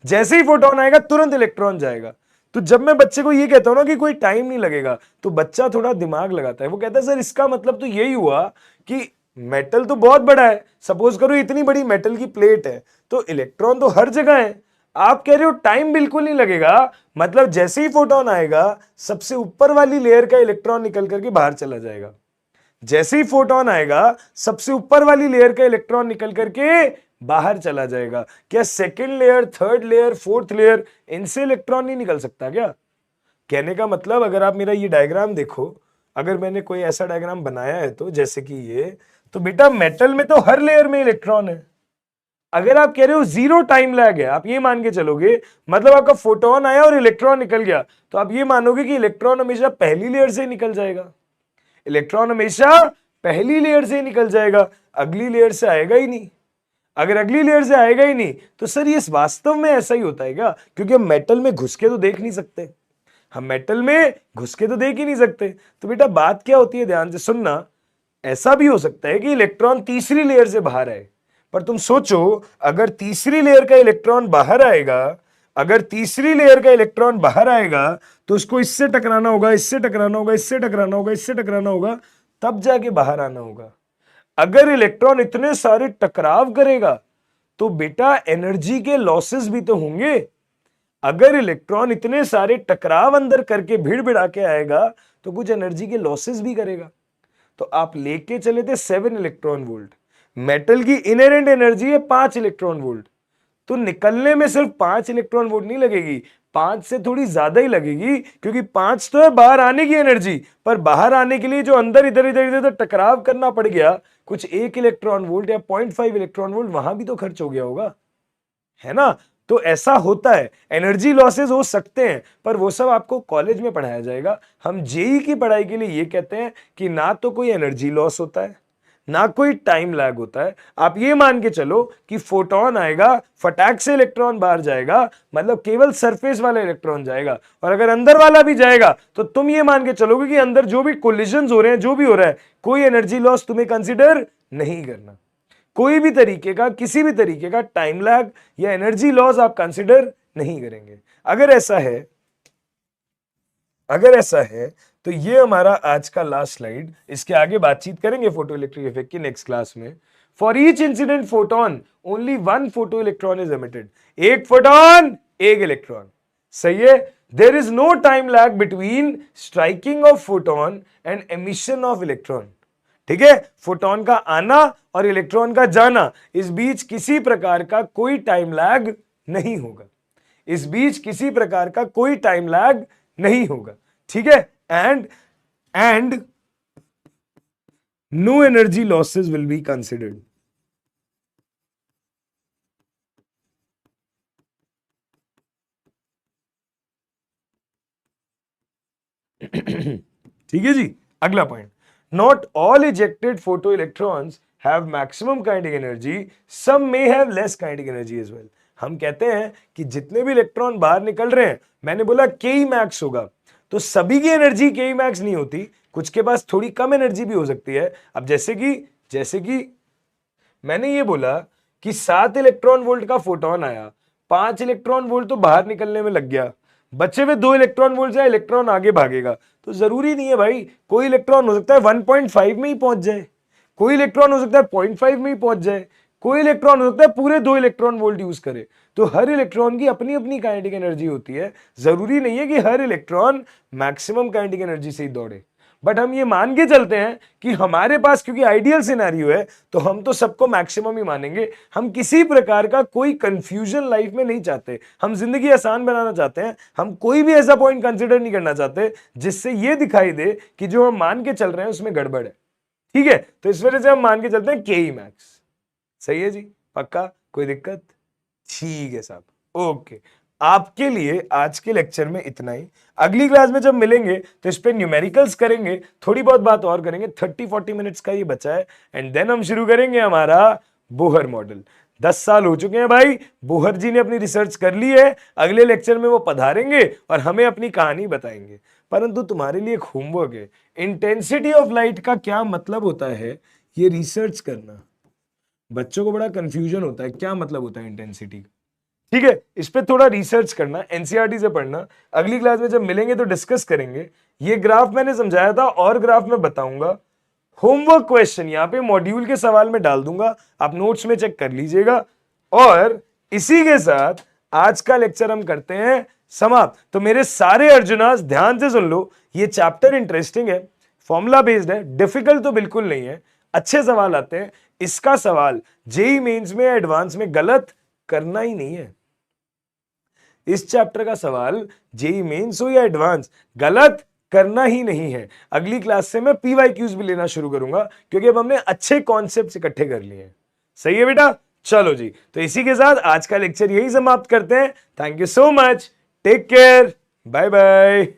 जैसे ही फोटोन आएगा तुरंत इलेक्ट्रॉन जाएगा. तो जब मैं बच्चे को ये कहता हूं ना कि कोई टाइम नहीं लगेगा, तो बच्चा थोड़ा दिमाग लगाता है. वो कहता है सर इसका मतलब तो यही हुआ कि मेटल तो बहुत बड़ा है, सपोज करो इतनी बड़ी मेटल की प्लेट है, तो इलेक्ट्रॉन तो हर जगह है. आप कह रहे हो टाइम बिल्कुल नहीं लगेगा, मतलब जैसे ही फोटोन आएगा सबसे ऊपर वाली लेयर का इलेक्ट्रॉन निकल करके बाहर चला जाएगा. जैसे ही फोटोन आएगा सबसे ऊपर वाली लेयर का इलेक्ट्रॉन निकल करके बाहर चला जाएगा. क्या second layer, third layer, fourth layer, इनसे इलेक्ट्रॉन नहीं निकल सकता क्या? कहने का मतलब, अगर आप मेरा ये डायग्राम देखो, अगर मैंने कोई ऐसा डायग्राम बनाया है तो जैसे कि ये, तो बेटा मेटल में तो हर लेयर में इलेक्ट्रॉन है। अगर आप कह रहे हो जीरो टाइम लैग है, आप ये मान के चलोगे, मतलब आपका फोटोन आया और इलेक्ट्रॉन निकल गया, तो आप ये मानोगे कि इलेक्ट्रॉन हमेशा पहली लेयर से निकल जाएगा। इलेक्ट्रॉन हमेशा पहली लेयर से निकल जाएगा, अगली लेयर से आएगा ही नहीं। अगर अगली लेयर से आएगा ही नहीं तो सर ये वास्तव में ऐसा ही होता है क्या? क्योंकि हम मेटल में घुस के तो देख नहीं सकते, हम मेटल में घुस के तो देख ही नहीं सकते। तो बेटा बात क्या होती है, ध्यान से सुनना। ऐसा भी हो सकता है कि इलेक्ट्रॉन तीसरी लेयर से बाहर आए, पर तुम सोचो अगर तीसरी लेयर का इलेक्ट्रॉन बाहर आएगा, अगर तीसरी लेयर का इलेक्ट्रॉन बाहर आएगा तो उसको इससे टकराना होगा, इससे टकराना होगा, इससे टकराना होगा, इससे टकराना होगा, तब जाके बाहर आना होगा। अगर इलेक्ट्रॉन इतने सारे टकराव करेगा तो बेटा एनर्जी के लॉसेस भी तो होंगे। अगर इलेक्ट्रॉन इतने सारे टकराव अंदर करके भीड़ भिड़ा के आएगा तो कुछ एनर्जी के लॉसेस भी करेगा। तो आप लेके चले थे 7 इलेक्ट्रॉन वोल्ट, मेटल की इनहेरेंट एनर्जी है 5 इलेक्ट्रॉन वोल्ट, तो निकलने में सिर्फ 5 इलेक्ट्रॉन वोल्ट नहीं लगेगी, 5 से थोड़ी ज्यादा ही लगेगी, क्योंकि 5 तो है बाहर आने की एनर्जी, पर बाहर आने के लिए जो अंदर इधर इधर इधर टकराव करना पड़ गया, कुछ 1 इलेक्ट्रॉन वोल्ट या 0.5 इलेक्ट्रॉन वोल्ट वहां भी तो खर्च हो गया होगा, है ना। तो ऐसा होता है, एनर्जी लॉसेस हो सकते हैं, पर वो सब आपको कॉलेज में पढ़ाया जाएगा। हम जेई की पढ़ाई के लिए ये कहते हैं कि ना तो कोई एनर्जी लॉस होता है, ना कोई टाइम लैग होता है। आप ये मान के चलो कि फोटोन आएगा, फटाक से इलेक्ट्रॉन बाहर जाएगा, मतलब केवल सरफेस वाला इलेक्ट्रॉन जाएगा, और अगर अंदर वाला भी जाएगा तो तुम ये मान के चलोगे कि अंदर जो भी कोलिजन्स हो रहे हैं, जो भी हो रहा है, कोई एनर्जी लॉस तुम्हें कंसिडर नहीं करना। कोई भी तरीके का, किसी भी तरीके का टाइम लैग या एनर्जी लॉस आप कंसिडर नहीं करेंगे। अगर ऐसा है तो ये हमारा आज का लास्ट स्लाइड, इसके आगे बातचीत करेंगे फोटो इलेक्ट्रिक इफेक्ट की नेक्स्ट क्लास में। For each incident photon only 1 photoelectron is emitted, एक फोटोन एक इलेक्ट्रॉन, सही है। There is no time lag between striking of photon and emission of electron, ठीक है। फोटोन का आना और इलेक्ट्रॉन का जाना, इस बीच किसी प्रकार का कोई टाइम लैग नहीं होगा, इस बीच किसी प्रकार का कोई टाइम लैग नहीं होगा, ठीक है। And no energy losses will be considered. ठीक है जी। अगला point, not all ejected photoelectrons have maximum kinetic energy, some may have less kinetic energy as well. हम कहते हैं कि जितने भी इलेक्ट्रॉन बाहर निकल रहे हैं, मैंने बोला के मैक्स होगा, तो सभी की एनर्जी के मैक्स नहीं होती, कुछ के पास थोड़ी कम एनर्जी भी हो सकती है। अब जैसे कि मैंने ये बोला कि 7 इलेक्ट्रॉन वोल्ट का फोटोन आया, 5 इलेक्ट्रॉन वोल्ट तो बाहर निकलने में लग गया, बचे हुए 2 इलेक्ट्रॉन वोल्ट से इलेक्ट्रॉन आगे भागेगा। तो जरूरी नहीं है भाई, कोई इलेक्ट्रॉन हो सकता है 1.5 में ही पहुंच जाए, कोई इलेक्ट्रॉन हो सकता है 0.5 में ही पहुंच जाए, कोई इलेक्ट्रॉन हो सकता है पूरे 2 इलेक्ट्रॉन वोल्ट यूज करे। तो हर इलेक्ट्रॉन की अपनी अपनी काइनेटिक एनर्जी होती है, जरूरी नहीं है कि हर इलेक्ट्रॉन मैक्सिमम काइनेटिक एनर्जी से ही दौड़े। बट हम ये मान के चलते हैं कि हमारे पास, क्योंकि आइडियल सिनेरियो है, तो हम तो सबको मैक्सिमम ही मानेंगे। हम किसी प्रकार का कोई कंफ्यूजन लाइफ में नहीं चाहते, हम जिंदगी आसान बनाना चाहते हैं। हम कोई भी ऐसा पॉइंट कंसिडर नहीं करना चाहते जिससे ये दिखाई दे कि जो हम मान के चल रहे हैं उसमें गड़बड़ है, ठीक है। तो इस वजह से हम मान के चलते हैं के मैक्स, सही है जी, पक्का, कोई दिक्कत? ठीक है साहब, ओके। आपके लिए आज के लेक्चर में इतना ही। अगली क्लास में जब मिलेंगे तो इस पे न्यूमेरिकल्स करेंगे, थोड़ी बहुत बात और करेंगे, 30-40 मिनट्स का ये बचा है, एंड देन हम शुरू करेंगे हमारा बोहर मॉडल। 10 साल हो चुके हैं भाई, बोहर जी ने अपनी रिसर्च कर ली है, अगले लेक्चर में वो पधारेंगे और हमें अपनी कहानी बताएंगे। परंतु तुम्हारे लिए एक होमवर्क है, इंटेंसिटी ऑफ लाइट का क्या मतलब होता है ये रिसर्च करना। बच्चों को बड़ा कंफ्यूजन होता है क्या मतलब होता है इंटेंसिटी, ठीक है। इस पे थोड़ा रिसर्च करना, एनसीईआरटी से पढ़ना। अगली क्लास में जब मिलेंगे तो डिस्कस करेंगे। ये ग्राफ मैंने समझाया था और ग्राफ में बताऊंगा। होमवर्क क्वेश्चन यहाँ पे मॉड्यूल के सवाल में डाल दूंगा, आप नोट्स में चेक कर लीजिएगा। और इसी के साथ आज का लेक्चर हम करते हैं समाप्त। तो मेरे सारे अर्जुनास ध्यान से सुन लो, ये चैप्टर इंटरेस्टिंग है, फॉर्मूला बेस्ड है, डिफिकल्ट तो बिल्कुल नहीं है, अच्छे सवाल आते हैं। इसका सवाल जेईई मेंस में एडवांस में गलत करना ही नहीं है। इस चैप्टर का सवाल जेईई मेंस हो या एडवांस गलत करना ही नहीं है। अगली क्लास से मैं PYQs भी लेना शुरू करूंगा, क्योंकि अब हमने अच्छे कॉन्सेप्ट्स इकट्ठे कर लिए हैं। सही है बेटा? चलो जी, तो इसी के साथ आज का लेक्चर यही समाप्त करते हैं। Thank you so much, take care, bye bye.